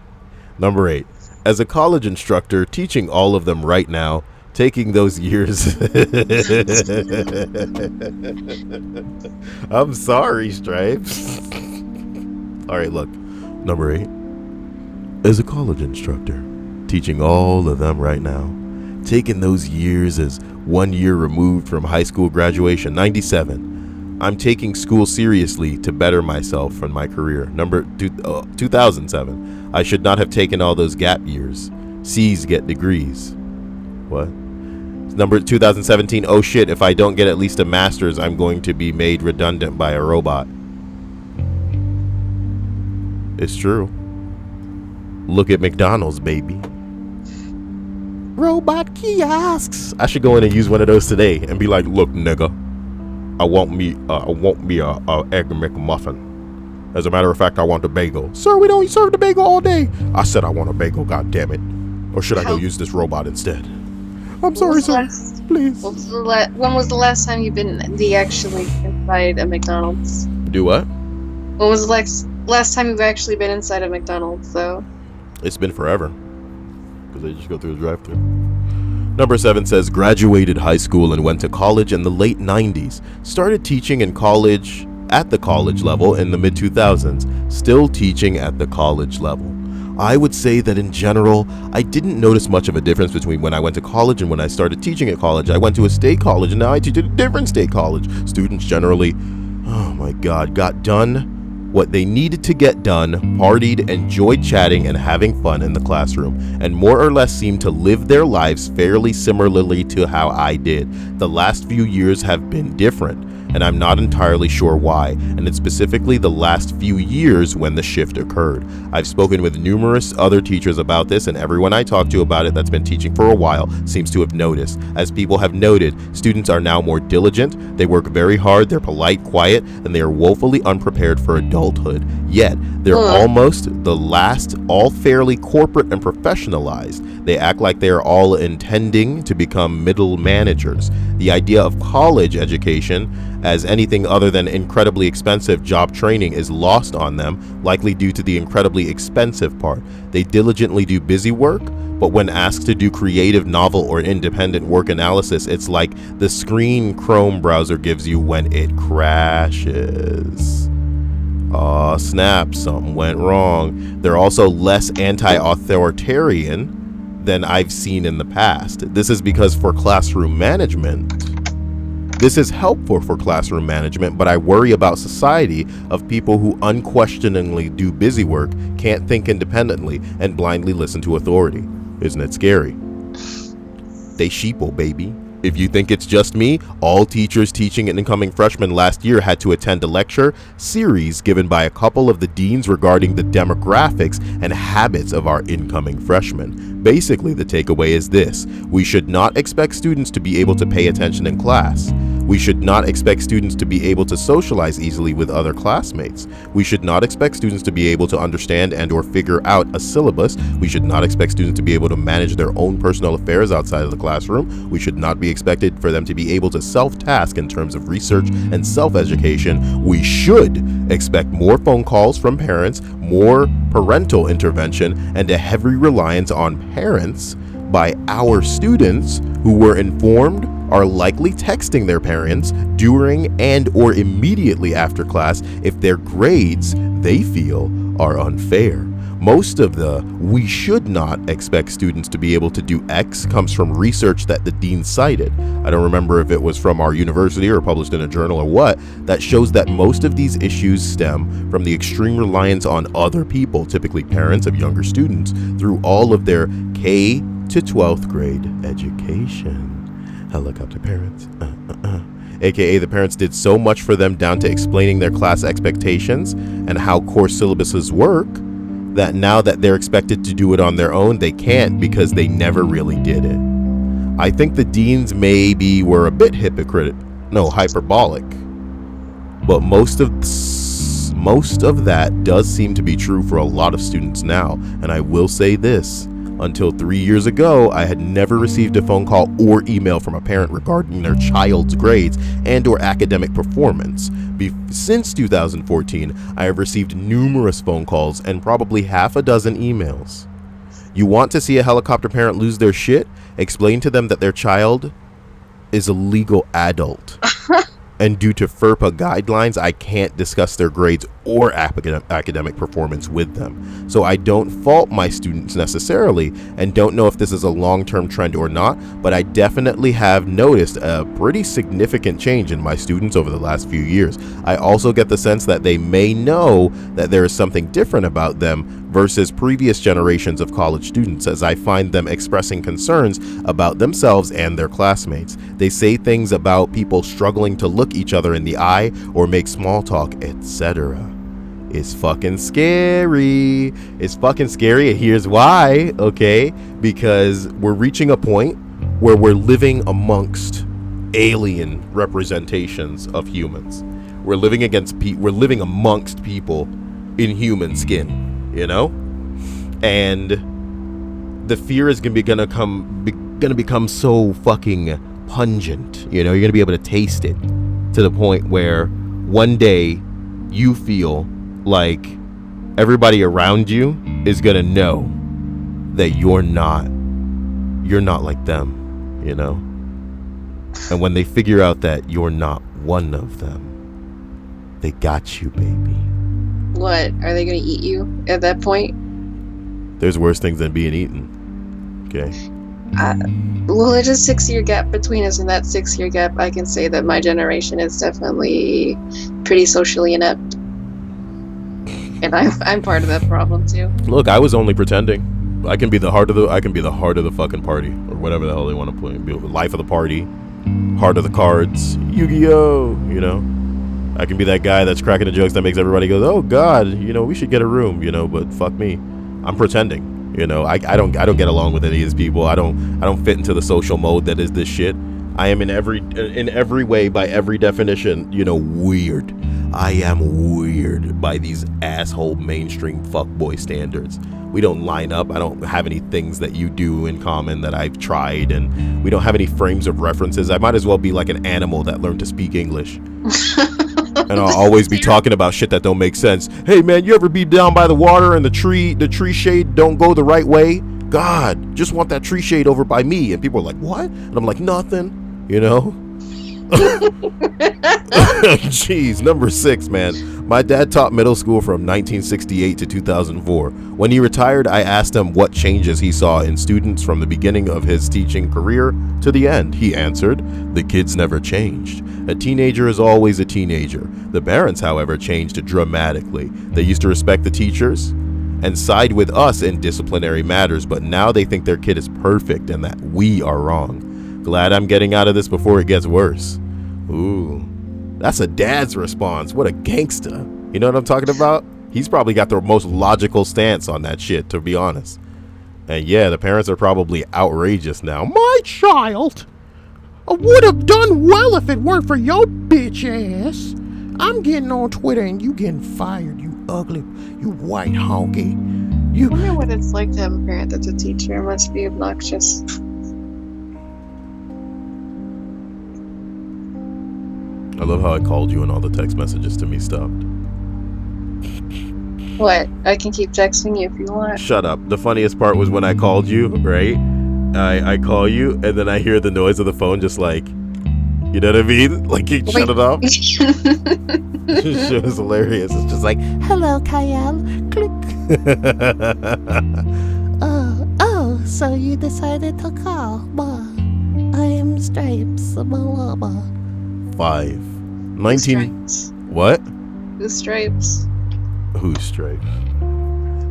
Number 8. As a college instructor, teaching all of them right now, taking those years. I'm sorry, Stripes. All right, look. Number 8. As a college instructor, teaching all of them right now, taking those years as 1 year removed from high school graduation, 97. I'm taking school seriously to better myself from my career. Number 2007. I should not have taken all those gap years. C's get degrees. What? Number 2017. Oh shit, if I don't get at least a master's, I'm going to be made redundant by a robot. It's true. Look at McDonald's, baby. Robot kiosks. I should go in and use one of those today and be like, look, nigga, I want me a egg McMuffin. As a matter of fact, I want a bagel. Sir, we don't serve the bagel all day. I said I want a bagel, god damn it. Or should I go use this robot instead? I'm sorry, sir. Please. When was the last time you've been actually inside a McDonald's? Do what? When was the last time you've actually been inside a McDonald's, though? It's been forever. Because they just go through the drive-thru. Number 7 says, graduated high school and went to college in the late 90s. Started teaching in college at the college level in the mid-2000s. Still teaching at the college level. I would say that in general, I didn't notice much of a difference between when I went to college and when I started teaching at college. I went to a state college and now I teach at a different state college. Students generally, oh my God, got done what they needed to get done, partied, enjoyed chatting and having fun in the classroom, and more or less seemed to live their lives fairly similarly to how I did. The last few years have been different, and I'm not entirely sure why, and it's specifically the last few years when the shift occurred. I've spoken with numerous other teachers about this, and everyone I talk to about it that's been teaching for a while seems to have noticed. As people have noted, students are now more diligent, they work very hard, they're polite, quiet, and they are woefully unprepared for adulthood. Yet, they're almost the last, all fairly corporate and professionalized. They act like they are all intending to become middle managers. The idea of college education as anything other than incredibly expensive job training is lost on them, likely due to the incredibly expensive part. They diligently do busy work, but when asked to do creative, novel, or independent work analysis, it's like the screen Chrome browser gives you when it crashes. Aw, snap, something went wrong. They're also less anti-authoritarian than I've seen in the past. This is because for classroom management, this is helpful for classroom management, but I worry about society of people who unquestioningly do busy work, can't think independently, and blindly listen to authority. Isn't it scary? They sheeple, baby. If you think it's just me, all teachers teaching incoming freshmen last year had to attend a lecture series given by a couple of the deans regarding the demographics and habits of our incoming freshmen. Basically, the takeaway is this: we should not expect students to be able to pay attention in class. We should not expect students to be able to socialize easily with other classmates. We should not expect students to be able to understand and or figure out a syllabus. We should not expect students to be able to manage their own personal affairs outside of the classroom. We should not be expected for them to be able to self-task in terms of research and self-education. We should expect more phone calls from parents, more parental intervention, and a heavy reliance on parents by our students who were informed are likely texting their parents during and or immediately after class if their grades they feel are unfair. Most of the "we should not expect students to be able to do X" comes from research that the dean cited. I don't remember if it was from our university or published in a journal or what, that shows that most of these issues stem from the extreme reliance on other people, typically parents of younger students, through all of their K to 12th grade education. Helicopter parents. AKA the parents did so much for them down to explaining their class expectations and how course syllabuses work, that now that they're expected to do it on their own, they can't because they never really did it. I think the deans maybe were a bit hyperbolic, but most of that does seem to be true for a lot of students now. And I will say this, until 3 years ago, I had never received a phone call or email from a parent regarding their child's grades and or academic performance. Since 2014, I have received numerous phone calls and probably half a dozen emails. You want to see a helicopter parent lose their shit? Explain to them that their child is a legal adult. And due to FERPA guidelines, I can't discuss their grades or academic performance with them. So I don't fault my students necessarily, and don't know if this is a long-term trend or not, but I definitely have noticed a pretty significant change in my students over the last few years. I also get the sense that they may know that there is something different about them versus previous generations of college students, as I find them expressing concerns about themselves and their classmates. They say things about people struggling to look each other in the eye or make small talk, etc. It's fucking scary. It's fucking scary, and here's why, okay? Because we're reaching a point where we're living amongst alien representations of humans. We're living amongst people in human skin. You know, and the fear is gonna become so fucking pungent. You know, you're gonna be able to taste it to the point where one day you feel like everybody around you is gonna know that you're not like them. You know, and when they figure out that you're not one of them, they got you, baby. What? Are they going to eat you at that point? There's worse things than being eaten. Okay. Well, there's a 6-year gap between us, and that 6-year gap, I can say that my generation is definitely pretty socially inept. And I'm part of that problem too. Look, I was only pretending. I can be the heart of the fucking party, or whatever the hell they want to put. Be life of the party, heart of the cards, Yu-Gi-Oh! You know. I can be that guy that's cracking the jokes that makes everybody go, oh God, you know, we should get a room, you know, but fuck me. I'm pretending, you know. I don't get along with any of these people. I don't fit into the social mode that is this shit. I am in every way, by every definition, you know, weird. I am weird by these asshole mainstream fuckboy standards. We don't line up. I don't have any things that you do in common that I've tried, and we don't have any frames of references. I might as well be like an animal that learned to speak English. And I'll always be talking about shit that don't make sense. Hey man, you ever be down by the water and the tree shade don't go the right way? God, just want that tree shade over by me. And people are like, what? And I'm like, nothing, you know? Jeez, number 6, man. My dad taught middle school from 1968 to 2004. When he retired, I asked him what changes he saw in students from the beginning of his teaching career to the end. He answered, the kids never changed. A teenager is always a teenager. The parents, however, changed dramatically. They used to respect the teachers and side with us in disciplinary matters, but now they think their kid is perfect and that we are wrong. Glad I'm getting out of this before it gets worse. Ooh, that's a dad's response. What a gangster. You know what I'm talking about? He's probably got the most logical stance on that shit, to be honest. And yeah, the parents are probably outrageous now. My child would have done well if it weren't for your bitch ass. I'm getting on Twitter and you getting fired, you ugly, you white honky. I wonder what it's like to have a parent that's a teacher. It must be obnoxious. I love how I called you and all the text messages to me stopped. What? I can keep texting you if you want. Shut up. The funniest part was when I called you, right? I call you and then I hear the noise of the phone just like, you know what I mean? Like, shut it off. This shit is hilarious. It's just like, hello, Kyle. Click. So you decided to call, but I am Stripes, Malama. 5. 19. Stripes? What? Who's Stripes? Who's Stripes?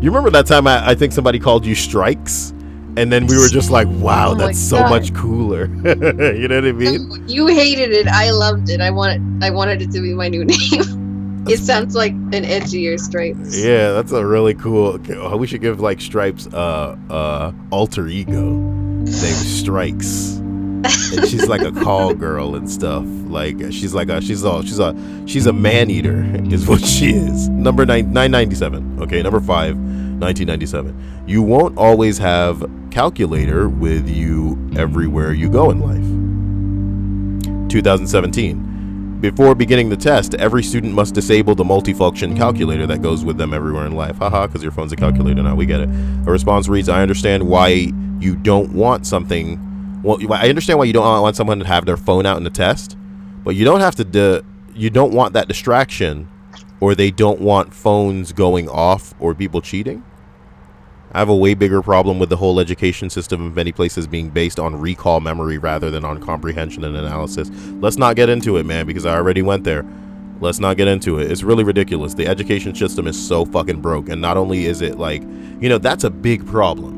You remember that time I think somebody called you Strikes? And then we were just like, wow, that's so much cooler. You know what I mean? You hated it. I loved it. I wanted it to be my new name. It sounds like an edgier Stripes. Yeah, that's a really cool. We should give like Stripes alter ego named Strikes. And she's like a call girl and stuff. Like she's a man eater is what she is. Number 997. Okay, number 5, 1997. You won't always have calculator with you everywhere you go in life. 2017. Before beginning the test, every student must disable the multifunction calculator that goes with them everywhere in life. Haha, because your phone's a calculator now. We get it. A response reads, I understand why you don't want something. Well, I understand why you don't want someone to have their phone out in the test, but you don't have to. You don't want that distraction, or they don't want phones going off or people cheating. I have a way bigger problem with the whole education system in many places being based on recall memory rather than on comprehension and analysis. Let's not get into it, man, because I already went there. Let's not get into it. It's really ridiculous. The education system is so fucking broke, and not only is it like, that's a big problem.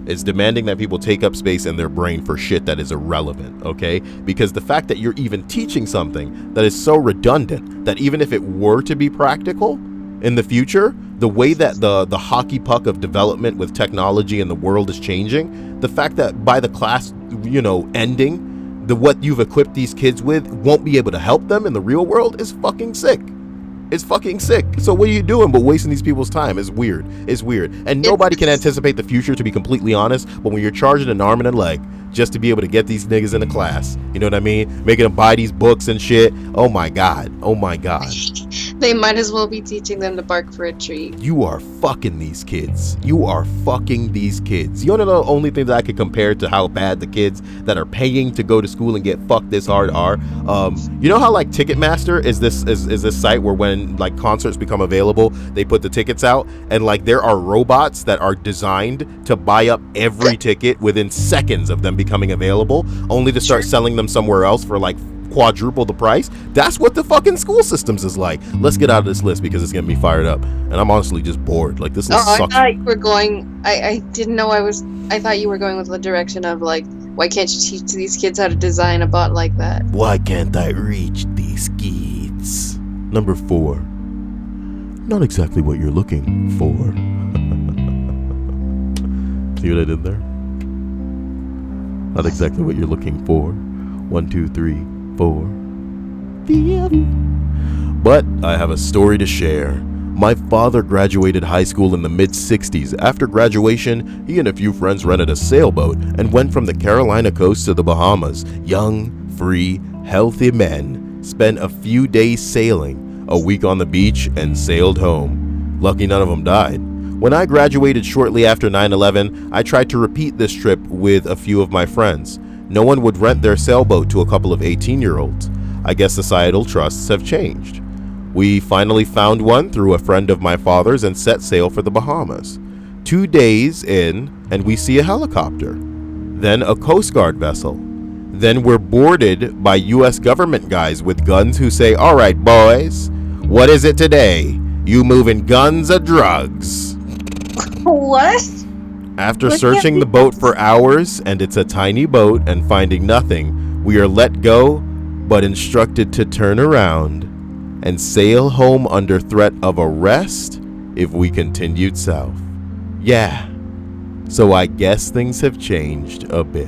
It's demanding that people take up space in their brain for shit that is irrelevant, okay? Because the fact that you're even teaching something that is so redundant that even if it were to be practical in the future, the way that the hockey puck of development with technology and the world is changing, the fact that by the class, ending, what you've equipped these kids with won't be able to help them in the real world is fucking sick. It's fucking sick. So what are you doing but wasting these people's time? It's weird. And nobody can anticipate the future, to be completely honest. But when you're charging an arm and a leg just to be able to get these niggas into class, you know what I mean? Making them buy these books and shit. Oh my God. They might as well be teaching them to bark for a treat. You are fucking these kids. You want to know the only thing that I could compare to how bad the kids that are paying to go to school and get fucked this hard are? You know how like Ticketmaster is this site where when like concerts become available, they put the tickets out, and like there are robots that are designed to buy up every ticket within seconds of them becoming available, only to start selling them somewhere else for like quadruple the price. That's what the fucking school systems is like. Let's get out of this list because it's gonna be fired up, and I'm honestly just bored. Like this list sucks. I thought you were going. I didn't know I thought you were going with the direction of like, why can't you teach these kids how to design a bot like that? Why can't I reach these kids? Number 4. Not exactly what you're looking for. See what I did there? Not exactly what you're looking for. 1, 2, 3, 4. But I have a story to share. My father graduated high school in the mid-60s. After graduation, he and a few friends rented a sailboat and went from the Carolina coast to the Bahamas. Young, free, healthy men spent a few days sailing, a week on the beach, and sailed home. Lucky none of them died. When I graduated shortly after 9/11, I tried to repeat this trip with a few of my friends. No one would rent their sailboat to a couple of 18-year-olds. I guess societal trusts have changed. We finally found one through a friend of my father's and set sail for the Bahamas. 2 days in, and we see a helicopter. Then a Coast Guard vessel. Then we're boarded by U.S. government guys with guns who say, "All right, boys, what is it today? You moving guns or drugs?" What? After searching the boat for hours, and it's a tiny boat, and finding nothing, we are let go, but instructed to turn around and sail home under threat of arrest if we continued south. Yeah, so I guess things have changed a bit.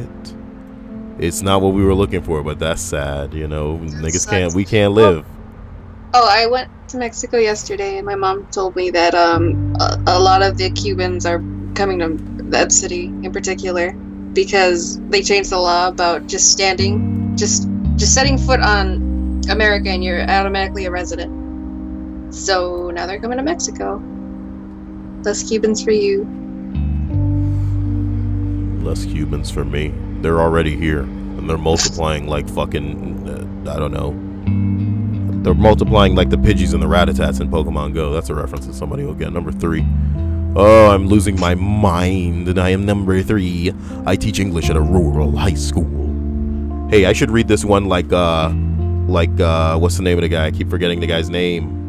It's not what we were looking for, but that's sad, Niggas we can't live. Oh, I went to Mexico yesterday, and my mom told me that a lot of the Cubans are coming to that city in particular because they changed the law about just setting foot on America and you're automatically a resident. So now they're coming to Mexico. Less Cubans for you. Less Cubans for me. They're already here, and they're multiplying like fucking, I don't know, They're multiplying like the Pidgeys and the Rattatats in Pokemon Go. That's a reference that somebody will get. Number 3. Oh, I'm losing my mind, and I am number 3. I teach English at a rural high school. Hey, I should read this one like what's the name of the guy? I keep forgetting the guy's name.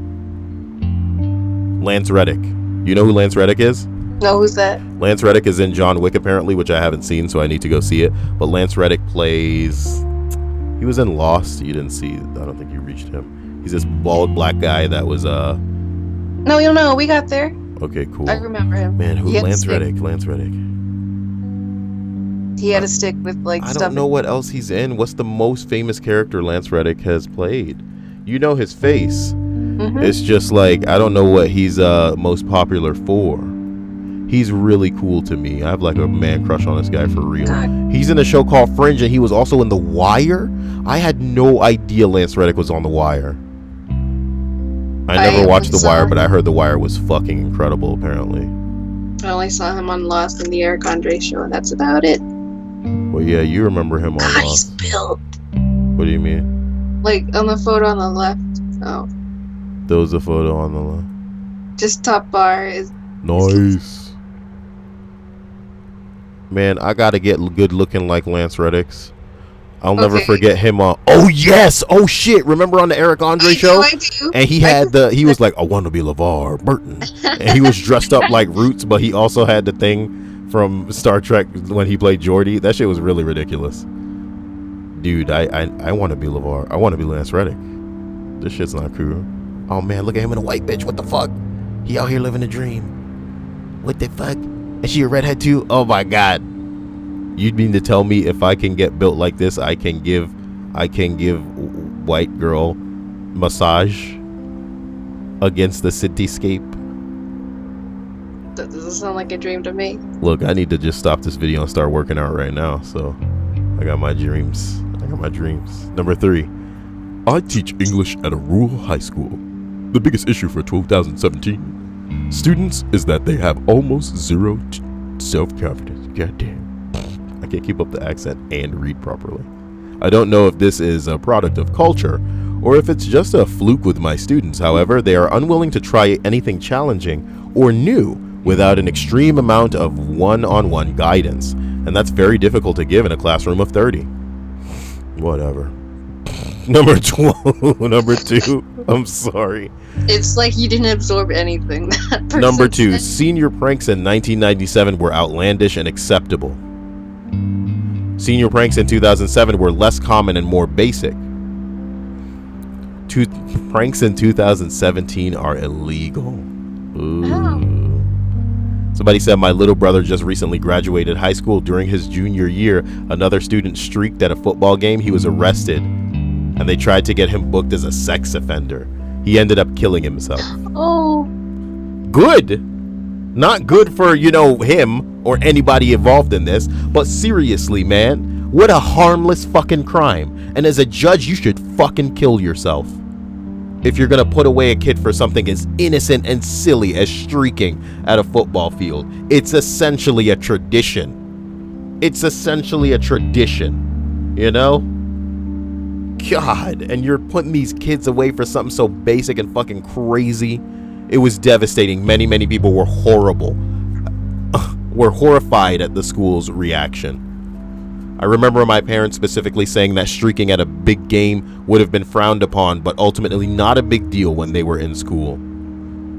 Lance Reddick. You know who Lance Reddick is? No, who's that? Lance Reddick is in John Wick, apparently, which I haven't seen, so I need to go see it. But Lance Reddick plays... He was in Lost. You didn't see... I don't think you reached him. He's this bald black guy that was... No, we got there. Okay, cool. I remember him. Man, who? Lance Reddick. He had a stick with, like, I don't know what else he's in. What's the most famous character Lance Reddick has played? You know his face. Mm-hmm. It's just like, I don't know what he's most popular for. He's really cool to me. I have like a man crush on this guy for real. God. He's in a show called Fringe, and he was also in The Wire. I had no idea Lance Reddick was on The Wire. I never watched The Wire, but I heard The Wire was fucking incredible, apparently. I only saw him on Lost and the Eric Andre show, and that's about it. Well, yeah, you remember him on Lost. He's built. What do you mean? Like, on the photo on the left. Oh. There was a photo on the left. Just top bar is... Nice. Man, I gotta get good looking like Lance Reddick's. I'll never forget him on... Oh, yes! Oh, shit! Remember on the Eric Andre show? I do. And he was like, I want to be LeVar Burton. And he was dressed up like Roots, but he also had the thing from Star Trek when he played Geordi. That shit was really ridiculous. Dude, I want to be LeVar. I want to be Lance Reddick. This shit's not cool. Oh, man, look at him in a white bitch. What the fuck? He out here living a dream. What the fuck? Is she a redhead too? Oh, my God. You'd mean to tell me if I can get built like this, I can give white girl massage against the cityscape? That doesn't sound like a dream to me. Look, I need to just stop this video and start working out right now. So I got my dreams. Number 3. I teach English at a rural high school. The biggest issue for 2017 students is that they have almost zero self-confidence. Goddamn. I can't keep up the accent and read properly. I don't know if this is a product of culture or if it's just a fluke with my students. However, they are unwilling to try anything challenging or new without an extreme amount of one-on-one guidance. And that's very difficult to give in a classroom of 30. Whatever. Number 2. I'm sorry. It's like you didn't absorb anything. Number 2. Senior pranks in 1997 were outlandish and acceptable. Senior pranks in 2007 were less common and more basic. Pranks in 2017 are illegal. Ooh. Oh. Somebody said my little brother just recently graduated high school. During his junior year, another student streaked at a football game. He was arrested, and they tried to get him booked as a sex offender. He ended up killing himself. Oh. Good. Not good for, him or anybody involved in this, but seriously, man, what a harmless fucking crime. And as a judge, you should fucking kill yourself if you're gonna put away a kid for something as innocent and silly as streaking at a football field. It's essentially a tradition, God, and you're putting these kids away for something so basic and fucking crazy. It was devastating. Many people were horrified at the school's reaction. I remember my parents specifically saying that streaking at a big game would have been frowned upon, but ultimately not a big deal when they were in school.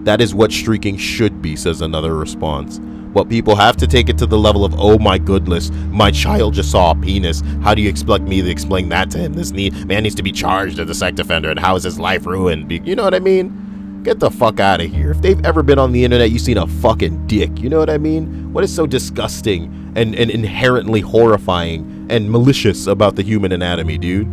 That is what streaking should be, says another response. But people have to take it to the level of, oh my goodness, my child just saw a penis. How do you expect me to explain that to him? This man needs to be charged as a sex offender, and how is his life ruined? You know what I mean? Get the fuck out of here. If they've ever been on the internet, you've seen a fucking dick. You know what I mean? What is so disgusting and inherently horrifying and malicious about the human anatomy, dude?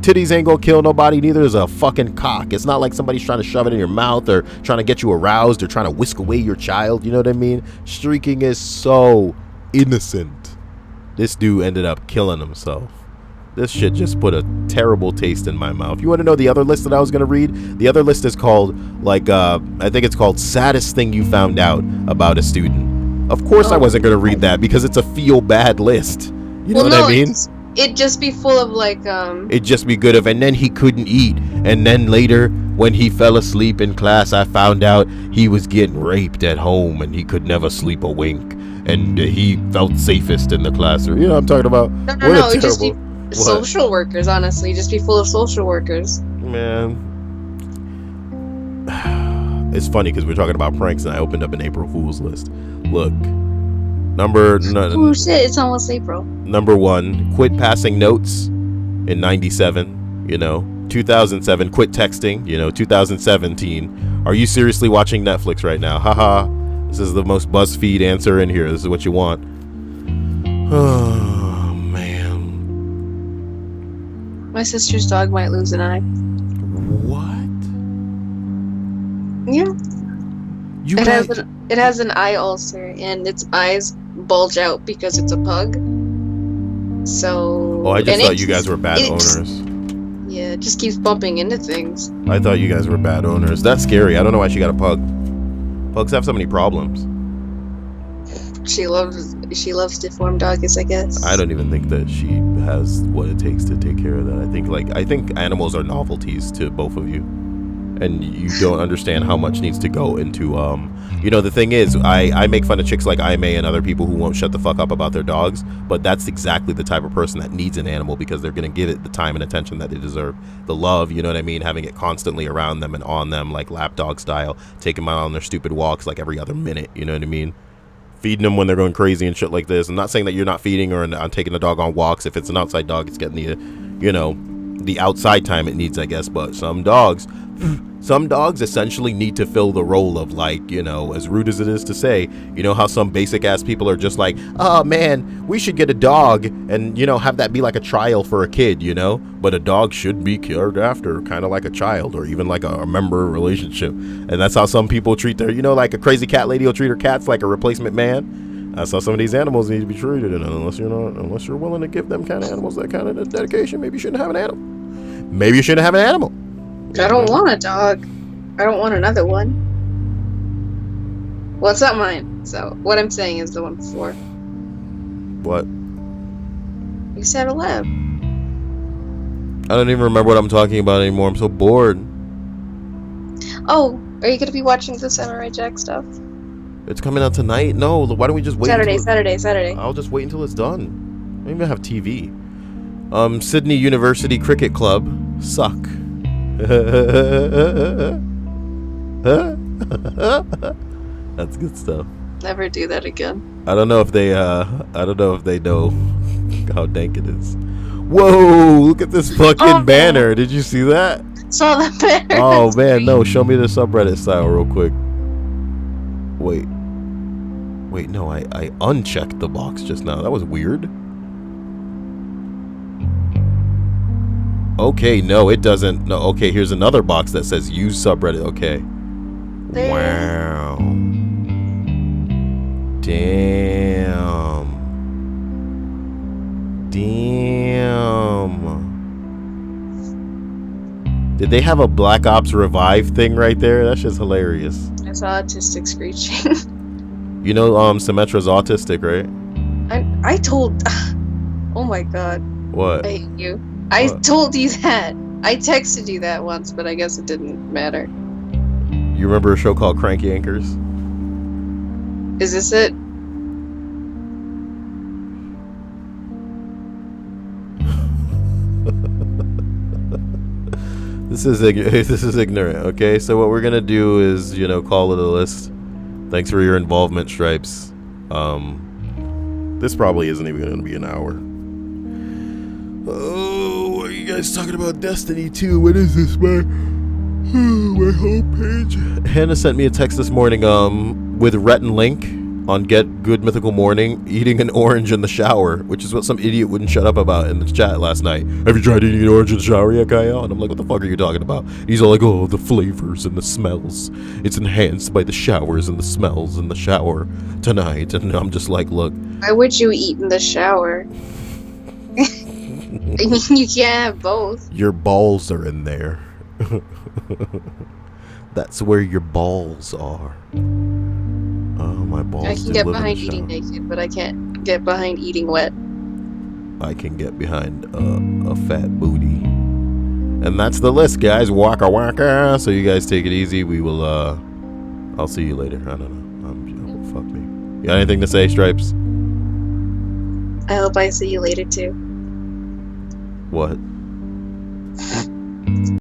Titties ain't gonna kill nobody, neither is a fucking cock. It's not like somebody's trying to shove it in your mouth or trying to get you aroused or trying to whisk away your child. You know what I mean? Streaking is so innocent. This dude ended up killing himself. This shit just put a terrible taste in my mouth. You want to know the other list that I was going to read? The other list is called, I think it's called Saddest Thing You Found Out About a Student. Of course I wasn't going to read that because it's a feel bad list. You know what I mean? It'd just be full of like It'd just be good of, and then he couldn't eat, and then later when he fell asleep in class, I found out he was getting raped at home, and he could never sleep a wink, and he felt safest in the classroom. You know what I'm talking about? No, it'd just be social workers. Honestly, just be full of social workers. Man, it's funny because we're talking about pranks, and I opened up an April Fool's list. Look. Oh shit, it's almost April. Number 1, quit passing notes in 97, 2007, quit texting, 2017. Are you seriously watching Netflix right now? Haha. This is the most BuzzFeed answer in here. This is what you want. Oh, man. My sister's dog might lose an eye. What? Yeah. It has an eye ulcer, and its eyes bulge out because it's a pug. So. Oh, I just thought you guys were bad owners. Yeah, it just keeps bumping into things. I thought you guys were bad owners. That's scary. I don't know why she got a pug. Pugs have so many problems. She loves deformed doggies, I guess. I don't even think that she has what it takes to take care of that. I think animals are novelties to both of you. And you don't understand how much needs to go into, the thing is, I make fun of chicks like I May and other people who won't shut the fuck up about their dogs, but that's exactly the type of person that needs an animal because they're going to give it the time and attention that they deserve. The love, you know what I mean? Having it constantly around them and on them, like lapdog style, taking them out on their stupid walks like every other minute, you know what I mean? Feeding them when they're going crazy and shit like this. I'm not saying that you're not feeding or I'm taking the dog on walks. If it's an outside dog, it's getting the outside time it needs, I guess, but some dogs essentially need to fill the role of, like, as rude as it is to say, how some basic ass people are just like, oh man, we should get a dog and, have that be like a trial for a kid, but a dog should be cared after kind of like a child or even like a member relationship. And that's how some people treat their, like a crazy cat lady will treat her cats like a replacement man. That's how some of these animals need to be treated. And unless you're willing to give them kind of animals that kind of dedication, maybe you shouldn't have an animal. Maybe you shouldn't have an animal. I don't want a dog. I don't want another one. Well, it's not mine. So what I'm saying is the one before. What? You used to have a lab. I don't even remember what I'm talking about anymore. I'm so bored. Oh, are you gonna be watching the Samurai Jack stuff? It's coming out tonight. No, why don't we just wait? Saturday. I'll just wait until it's done. I don't even have TV. Sydney University Cricket Club suck. That's good stuff. Never do that again. I don't know if they know how dank it is. Whoa, look at this fucking banner. Did you see that? Saw that banner. Oh man, no, show me the subreddit style real quick. Wait, no, I unchecked the box just now. That was weird. Okay, no, it doesn't. No, okay, here's another box that says use subreddit. Okay. Wow. Damn. Did they have a Black Ops Revive thing right there? That's just hilarious. It's autistic screeching. Symmetra's autistic, right? I told... Oh my god. What? I hate you. I told you that. I texted you that once, but I guess it didn't matter. You remember a show called Cranky Anchors? Is this it? This is ignorant, okay? So what we're gonna do is, call it a list. Thanks for your involvement, Stripes. This probably isn't even gonna be an hour. Oh, what are you guys talking about? Destiny 2? What is this, man? My homepage. Hannah sent me a text this morning with Rhett and Link on Get Good Mythical Morning eating an orange in the shower, which is what some idiot wouldn't shut up about in the chat last night. Have you tried eating an orange in the shower yet, Kyle? And I'm like, what the fuck are you talking about? He's all like, oh, the flavors and the smells. It's enhanced by the showers and the smells in the shower tonight. And I'm just like, look. Why would you eat in the shower? I mean, you can't have both. Your balls are in there. That's where your balls are. Oh, my balls. I can get behind eating naked, but I can't get behind eating wet. I can get behind a fat booty. And that's the list, guys. Waka waka. So you guys take it easy. We will, I'll see you later. I don't know. Fuck me. You got anything to say, Stripes? I hope I see you later, too. What?